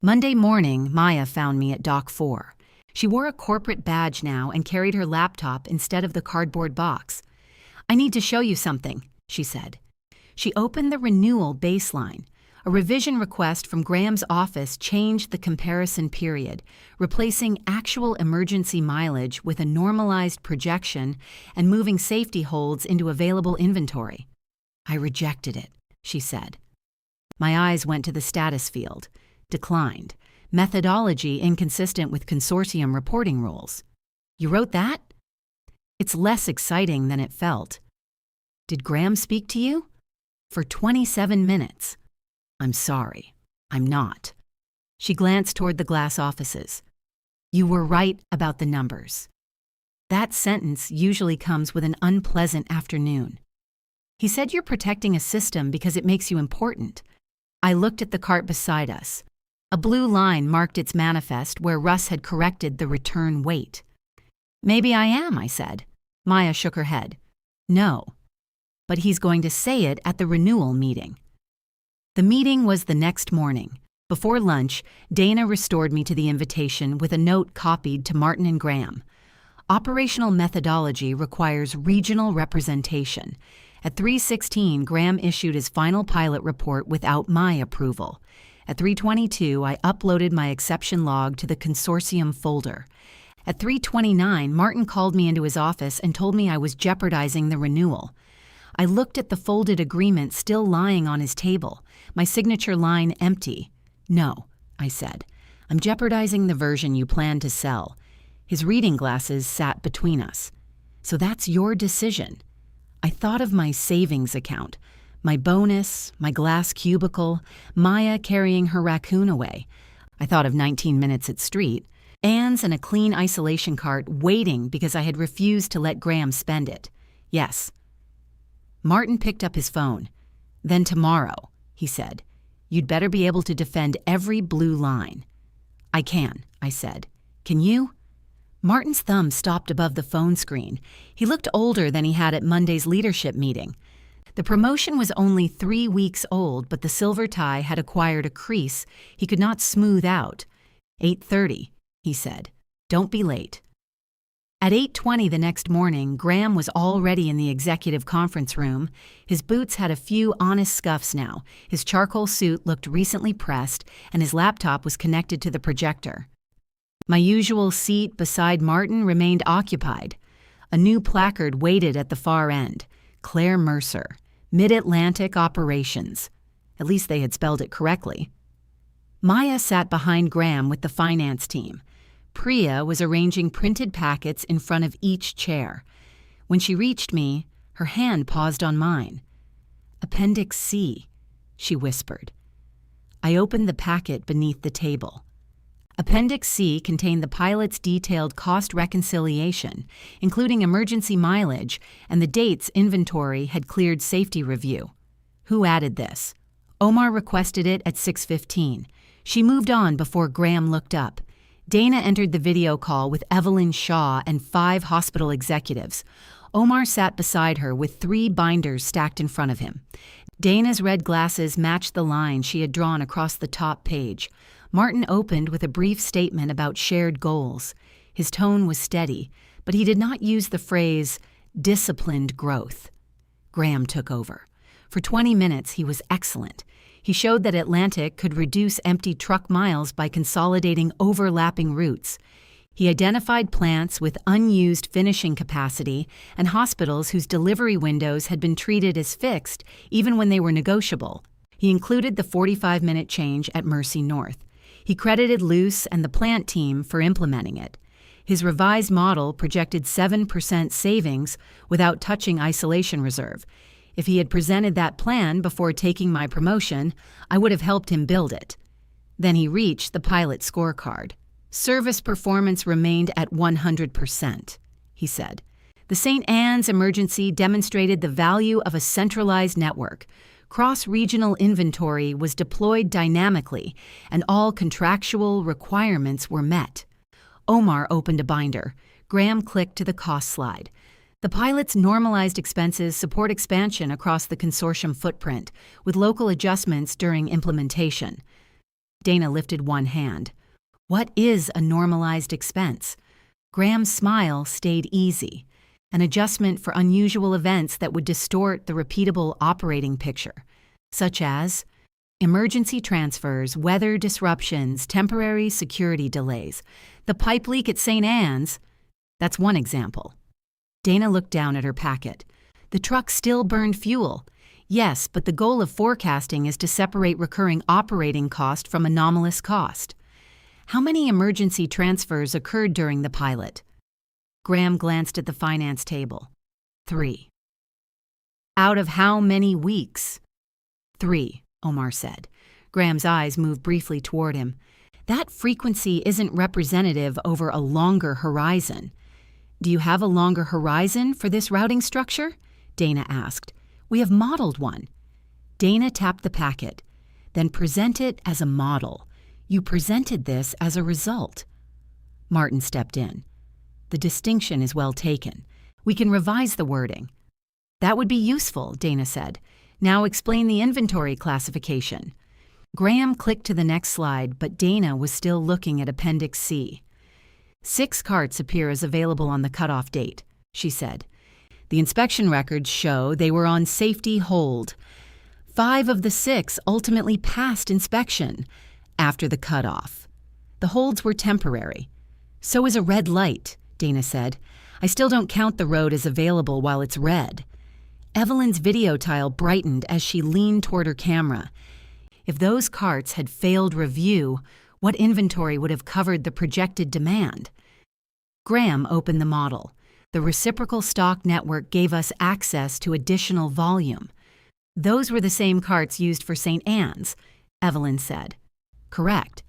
Monday morning, Maya found me at Dock 4. She wore a corporate badge now and carried her laptop instead of the cardboard box. "I need to show you something," she said. She opened the renewal baseline. A revision request from Graham's office changed the comparison period, replacing actual emergency mileage with a normalized projection and moving safety holds into available inventory. I rejected it, she said. My eyes went to the status field. Declined. Methodology inconsistent with consortium reporting rules. You wrote that? It's less exciting than it felt. Did Graham speak to you? For 27 minutes. I'm sorry. I'm not. She glanced toward the glass offices. You were right about the numbers. That sentence usually comes with an unpleasant afternoon. He said you're protecting a system because it makes you important. I looked at the cart beside us. A blue line marked its manifest where Russ had corrected the return weight. Maybe I am, I said. Maya shook her head. No. But he's going to say it at the renewal meeting. The meeting was the next morning. Before lunch, Dana restored me to the invitation with a note copied to Martin and Graham. Operational methodology requires regional representation. At 3:16, Graham issued his final pilot report without my approval. At 3:22, I uploaded my exception log to the consortium folder. At 3:29, Martin called me into his office and told me I was jeopardizing the renewal. I looked at the folded agreement still lying on his table, my signature line empty. No, I said. I'm jeopardizing the version you plan to sell. His reading glasses sat between us. So that's your decision. I thought of my savings account, my bonus, my glass cubicle, Maya carrying her raccoon away. I thought of 19 minutes at street, Anne's and a clean isolation cart waiting because I had refused to let Graham spend it. Yes. Martin picked up his phone. Then tomorrow, he said, you'd better be able to defend every blue line. I can, I said. Can you? Martin's thumb stopped above the phone screen. He looked older than he had at Monday's leadership meeting. The promotion was only 3 weeks old, but the silver tie had acquired a crease he could not smooth out. 8:30, he said. Don't be late. At 8:20 the next morning, Graham was already in the executive conference room. His boots had a few honest scuffs now. His charcoal suit looked recently pressed, and his laptop was connected to the projector. My usual seat beside Martin remained occupied. A new placard waited at the far end. Claire Mercer, Mid-Atlantic Operations. At least they had spelled it correctly. Maya sat behind Graham with the finance team. Priya was arranging printed packets in front of each chair. When she reached me, her hand paused on mine. Appendix C, she whispered. I opened the packet beneath the table. Appendix C contained the pilot's detailed cost reconciliation, including emergency mileage and the dates inventory had cleared safety review. Who added this? Omar requested it at 6:15. She moved on before Graham looked up. Dana entered the video call with Evelyn Shaw and 5 hospital executives. Omar sat beside her with 3 binders stacked in front of him. Dana's red glasses matched the line she had drawn across the top page. Martin opened with a brief statement about shared goals. His tone was steady, but he did not use the phrase, disciplined growth. Graham took over. For 20 minutes, he was excellent. He showed that Atlantic could reduce empty truck miles by consolidating overlapping routes. He identified plants with unused finishing capacity and hospitals whose delivery windows had been treated as fixed even when they were negotiable. He included the 45-minute change at Mercy North. He credited Luce and the plant team for implementing it. His revised model projected 7% savings without touching isolation reserve. If he had presented that plan before taking my promotion, I would have helped him build it. Then he reached the pilot scorecard. Service performance remained at 100%, he said. The St. Anne's emergency demonstrated the value of a centralized network. Cross-regional inventory was deployed dynamically, and all contractual requirements were met. Omar opened a binder. Graham clicked to the cost slide. The pilot's normalized expenses support expansion across the consortium footprint, with local adjustments during implementation. Dana lifted one hand. What is a normalized expense? Graham's smile stayed easy. An adjustment for unusual events that would distort the repeatable operating picture, such as emergency transfers, weather disruptions, temporary security delays. The pipe leak at St. Anne's, that's one example. Dana looked down at her packet. The truck still burned fuel. Yes, but the goal of forecasting is to separate recurring operating cost from anomalous cost. How many emergency transfers occurred during the pilot? Graham glanced at the finance table. 3. Out of how many weeks? 3, Omar said. Graham's eyes moved briefly toward him. That frequency isn't representative over a longer horizon. Do you have a longer horizon for this routing structure? Dana asked. We have modeled one. Dana tapped the packet. Then present it as a model. You presented this as a result. Martin stepped in. The distinction is well taken. We can revise the wording. That would be useful, Dana said. Now explain the inventory classification. Graham clicked to the next slide, but Dana was still looking at Appendix C. 6 carts appear as available on the cutoff date, she said. The inspection records show they were on safety hold. 5 of the 6 ultimately passed inspection after the cutoff. The holds were temporary. So is a red light, Dana said. I still don't count the road as available while it's red. Evelyn's video tile brightened as she leaned toward her camera. If those carts had failed review, what inventory would have covered the projected demand? Graham opened the model. The reciprocal stock network gave us access to additional volume. Those were the same carts used for St. Anne's, Evelyn said. Correct.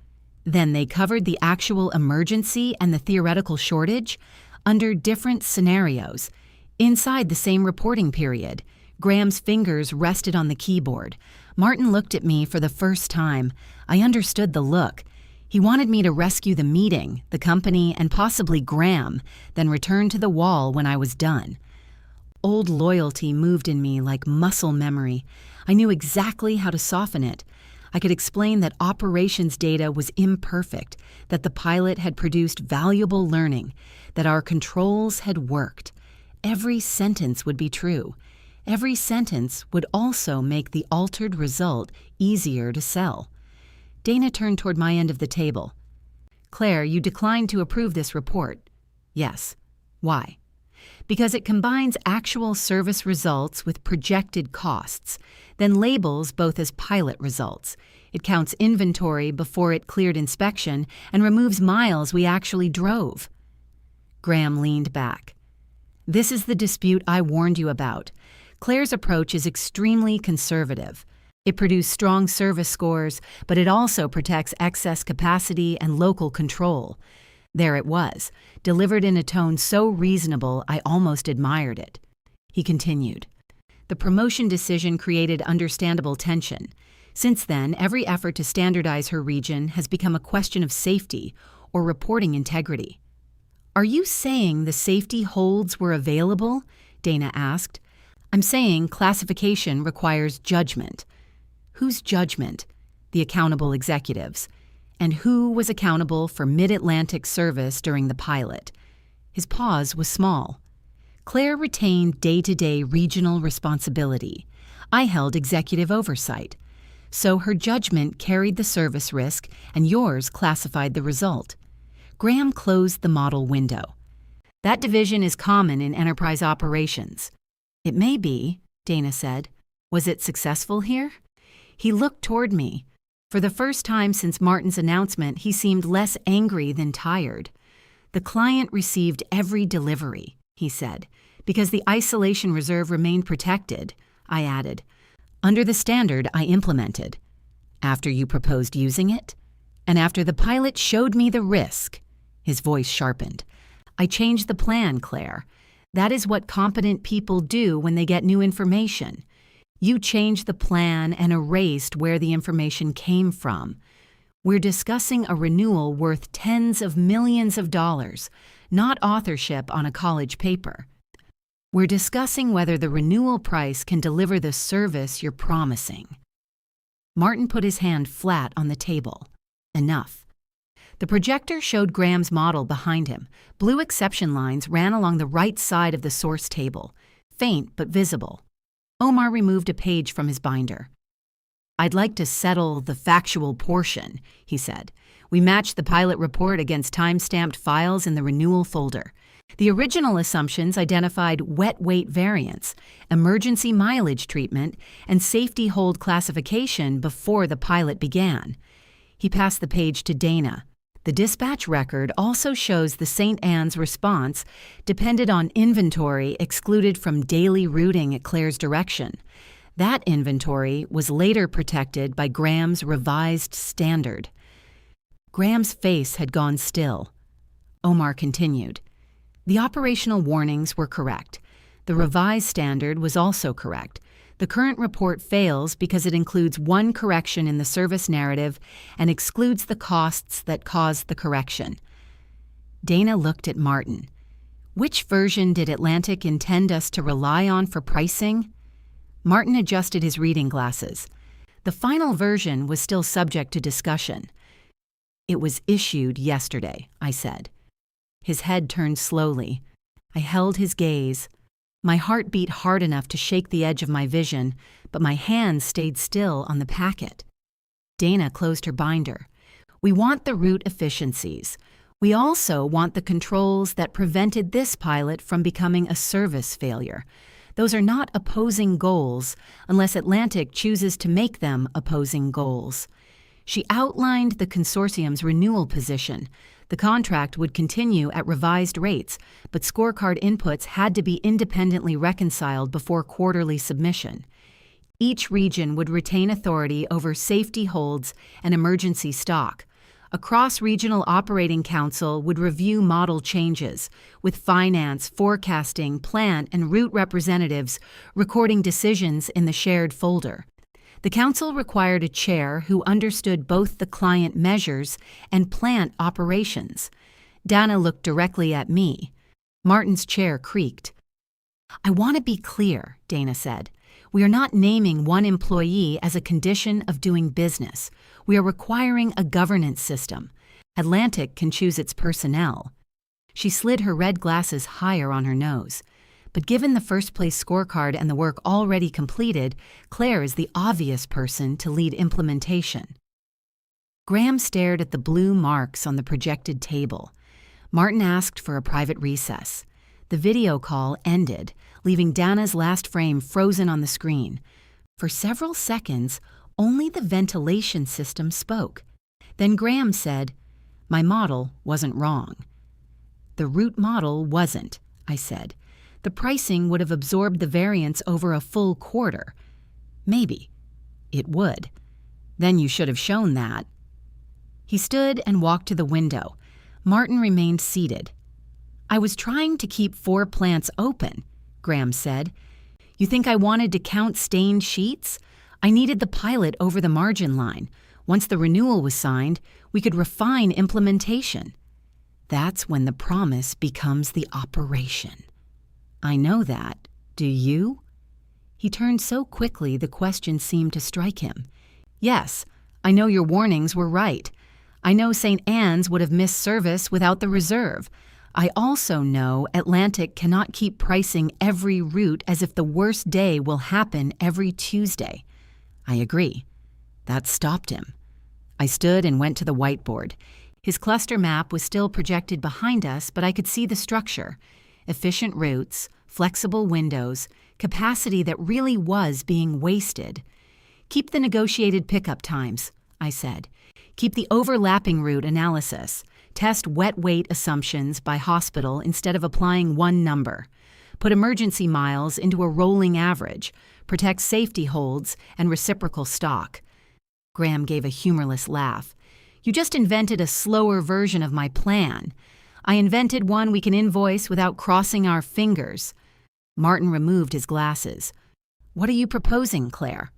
Then they covered the actual emergency and the theoretical shortage under different scenarios. Inside the same reporting period, Graham's fingers rested on the keyboard. Martin looked at me for the first time. I understood the look. He wanted me to rescue the meeting, the company, and possibly Graham, then return to the wall when I was done. Old loyalty moved in me like muscle memory. I knew exactly how to soften it. I could explain that operations data was imperfect, that the pilot had produced valuable learning, that our controls had worked. Every sentence would be true. Every sentence would also make the altered result easier to sell. Dana turned toward my end of the table. Claire, you declined to approve this report. Yes. Why? Because it combines actual service results with projected costs, then labels both as pilot results. It counts inventory before it cleared inspection and removes miles we actually drove. Graham leaned back. This is the dispute I warned you about. Claire's approach is extremely conservative. It produced strong service scores, but it also protects excess capacity and local control. There it was, delivered in a tone so reasonable I almost admired it. He continued. The promotion decision created understandable tension. Since then, every effort to standardize her region has become a question of safety or reporting integrity. Are you saying the safety holds were available? Dana asked. I'm saying classification requires judgment. Whose judgment? The accountable executives. And who was accountable for Mid-Atlantic service during the pilot? His pause was small. Claire retained day-to-day regional responsibility. I held executive oversight. So her judgment carried the service risk, and yours classified the result. Graham closed the model window. That division is common in enterprise operations. It may be, Dana said. Was it successful here? He looked toward me. For the first time since Martin's announcement, he seemed less angry than tired. The client received every delivery, he said, because the isolation reserve remained protected, I added. Under the standard I implemented. After you proposed using it? And after the pilot showed me the risk. His voice sharpened. I changed the plan, Claire. That is what competent people do when they get new information. You changed the plan and erased where the information came from. We're discussing a renewal worth tens of millions of dollars, not authorship on a college paper. We're discussing whether the renewal price can deliver the service you're promising. Martin put his hand flat on the table. Enough. The projector showed Graham's model behind him. Blue exception lines ran along the right side of the source table, faint but visible. Omar removed a page from his binder. I'd like to settle the factual portion, he said. We matched the pilot report against time-stamped files in the renewal folder. The original assumptions identified wet weight variance, emergency mileage treatment, and safety hold classification before the pilot began. He passed the page to Dana. The dispatch record also shows the St. Anne's response depended on inventory excluded from daily routing at Claire's direction. That inventory was later protected by Graham's revised standard. Graham's face had gone still. Omar continued. The operational warnings were correct. The revised standard was also correct. The current report fails because it includes one correction in the service narrative and excludes the costs that caused the correction. Dana looked at Martin. Which version did Atlantic intend us to rely on for pricing? Martin adjusted his reading glasses. The final version was still subject to discussion. It was issued yesterday, I said. His head turned slowly. I held his gaze. My heart beat hard enough to shake the edge of my vision, but my hands stayed still on the packet. Dana closed her binder. We want the route efficiencies. We also want the controls that prevented this pilot from becoming a service failure. Those are not opposing goals unless Atlantic chooses to make them opposing goals. She outlined the consortium's renewal position. The contract would continue at revised rates, but scorecard inputs had to be independently reconciled before quarterly submission. Each region would retain authority over safety holds and emergency stock. A cross-regional operating council would review model changes, with finance, forecasting, plant, and route representatives recording decisions in the shared folder. The council required a chair who understood both the client measures and plant operations. Dana looked directly at me. Martin's chair creaked. I want to be clear, Dana said. We are not naming one employee as a condition of doing business. We are requiring a governance system. Atlantic can choose its personnel. She slid her red glasses higher on her nose. But given the first-place scorecard and the work already completed, Claire is the obvious person to lead implementation. Graham stared at the blue marks on the projected table. Martin asked for a private recess. The video call ended, leaving Dana's last frame frozen on the screen. For several seconds, only the ventilation system spoke. Then Graham said, "My model wasn't wrong." "The route model wasn't," I said. The pricing would have absorbed the variance over a full quarter. Maybe. It would. Then you should have shown that. He stood and walked to the window. Martin remained seated. I was trying to keep 4 plants open, Graham said. You think I wanted to count stained sheets? I needed the pilot over the margin line. Once the renewal was signed, we could refine implementation. That's when the promise becomes the operation. I know that. Do you? He turned so quickly the question seemed to strike him. Yes, I know your warnings were right. I know St. Anne's would have missed service without the reserve. I also know Atlantic cannot keep pricing every route as if the worst day will happen every Tuesday. I agree. That stopped him. I stood and went to the whiteboard. His cluster map was still projected behind us, but I could see the structure. Efficient routes, flexible windows, capacity that really was being wasted. Keep the negotiated pickup times, I said. Keep the overlapping route analysis. Test wet weight assumptions by hospital instead of applying one number. Put emergency miles into a rolling average. Protect safety holds and reciprocal stock. Graham gave a humorless laugh. You just invented a slower version of my plan. I invented one we can invoice without crossing our fingers. Martin removed his glasses. What are you proposing, Claire?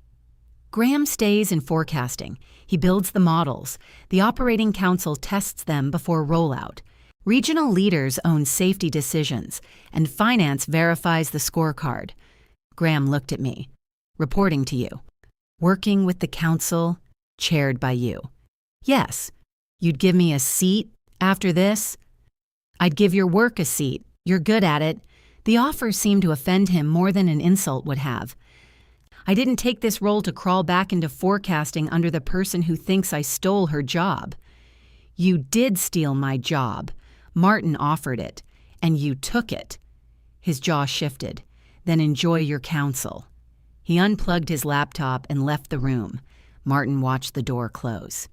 Graham stays in forecasting. He builds the models. The operating council tests them before rollout. Regional leaders own safety decisions, and finance verifies the scorecard. Graham looked at me. Reporting to you. Working with the council, chaired by you. Yes. You'd give me a seat after this? I'd give your work a seat. You're good at it. The offer seemed to offend him more than an insult would have. I didn't take this role to crawl back into forecasting under the person who thinks I stole her job. You did steal my job. Martin offered it. And you took it. His jaw shifted. Then enjoy your counsel. He unplugged his laptop and left the room. Martin watched the door close.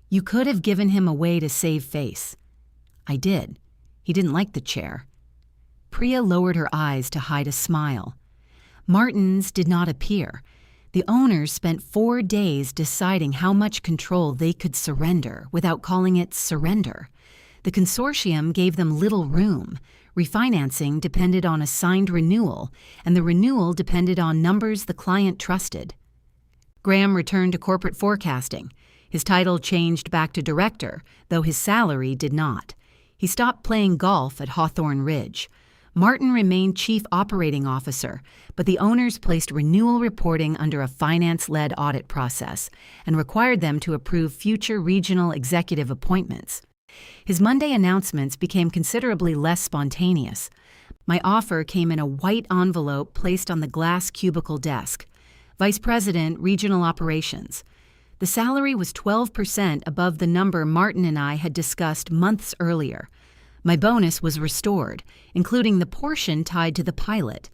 You could have given him a way to save face. I did. He didn't like the chair. Priya lowered her eyes to hide a smile. Martin's did not appear. The owners spent 4 days deciding how much control they could surrender without calling it surrender. The consortium gave them little room. Refinancing depended on a signed renewal, and the renewal depended on numbers the client trusted. Graham returned to corporate forecasting. His title changed back to director, though his salary did not. He stopped playing golf at Hawthorne Ridge. Martin remained chief operating officer, but the owners placed renewal reporting under a finance-led audit process and required them to approve future regional executive appointments. His Monday announcements became considerably less spontaneous. My offer came in a white envelope placed on the glass cubicle desk. Vice President, Regional Operations. The salary was 12% above the number Martin and I had discussed months earlier. My bonus was restored, including the portion tied to the pilot.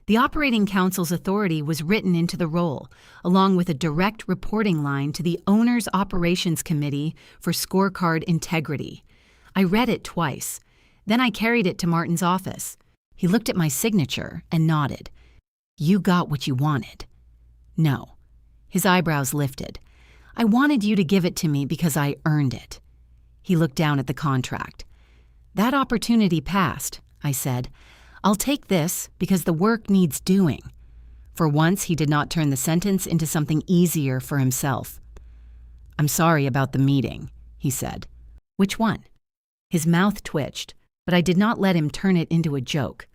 The Operating Council's authority was written into the role, along with a direct reporting line to the Owner's Operations Committee for Scorecard Integrity. I read it twice. Then I carried it to Martin's office. He looked at my signature and nodded. You got what you wanted. No. His eyebrows lifted. I wanted you to give it to me because I earned it. He looked down at the contract. That opportunity passed, I said. I'll take this because the work needs doing. For once, he did not turn the sentence into something easier for himself. I'm sorry about the meeting, he said. Which one? His mouth twitched, but I did not let him turn it into a joke.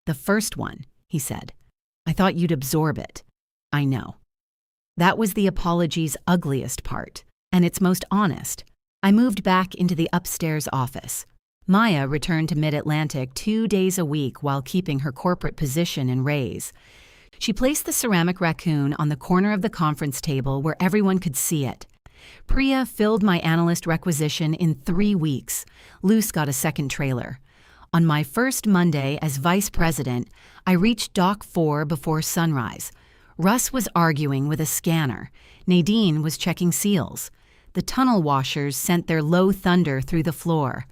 The first one, he said. I thought you'd absorb it. I know. That was the apology's ugliest part, and its most honest. I moved back into the upstairs office. Maya returned to Mid-Atlantic 2 days a week while keeping her corporate position and raise. She placed the ceramic raccoon on the corner of the conference table where everyone could see it. Priya filled my analyst requisition in 3 weeks. Luce got a second trailer. On my first Monday as vice president, I reached Dock 4 before sunrise. Russ was arguing with a scanner. Nadine was checking seals. The tunnel washers sent their low thunder through the floor.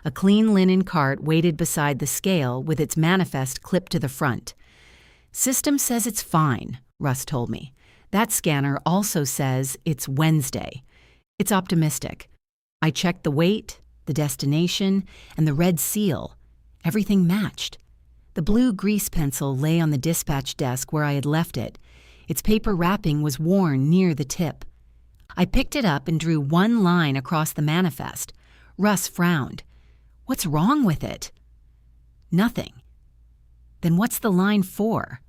A clean linen cart waited beside the scale with its manifest clipped to the front. System says it's fine, Russ told me. That scanner also says it's Wednesday. It's optimistic. I checked the weight, the destination, and the red seal. Everything matched. The blue grease pencil lay on the dispatch desk where I had left it. Its paper wrapping was worn near the tip. I picked it up and drew one line across the manifest. Russ frowned. What's wrong with it? Nothing. Then what's the line for?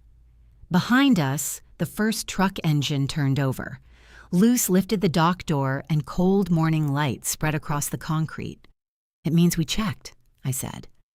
Behind us, the first truck engine turned over. Luce lifted the dock door and cold morning light spread across the concrete. It means we checked, I said.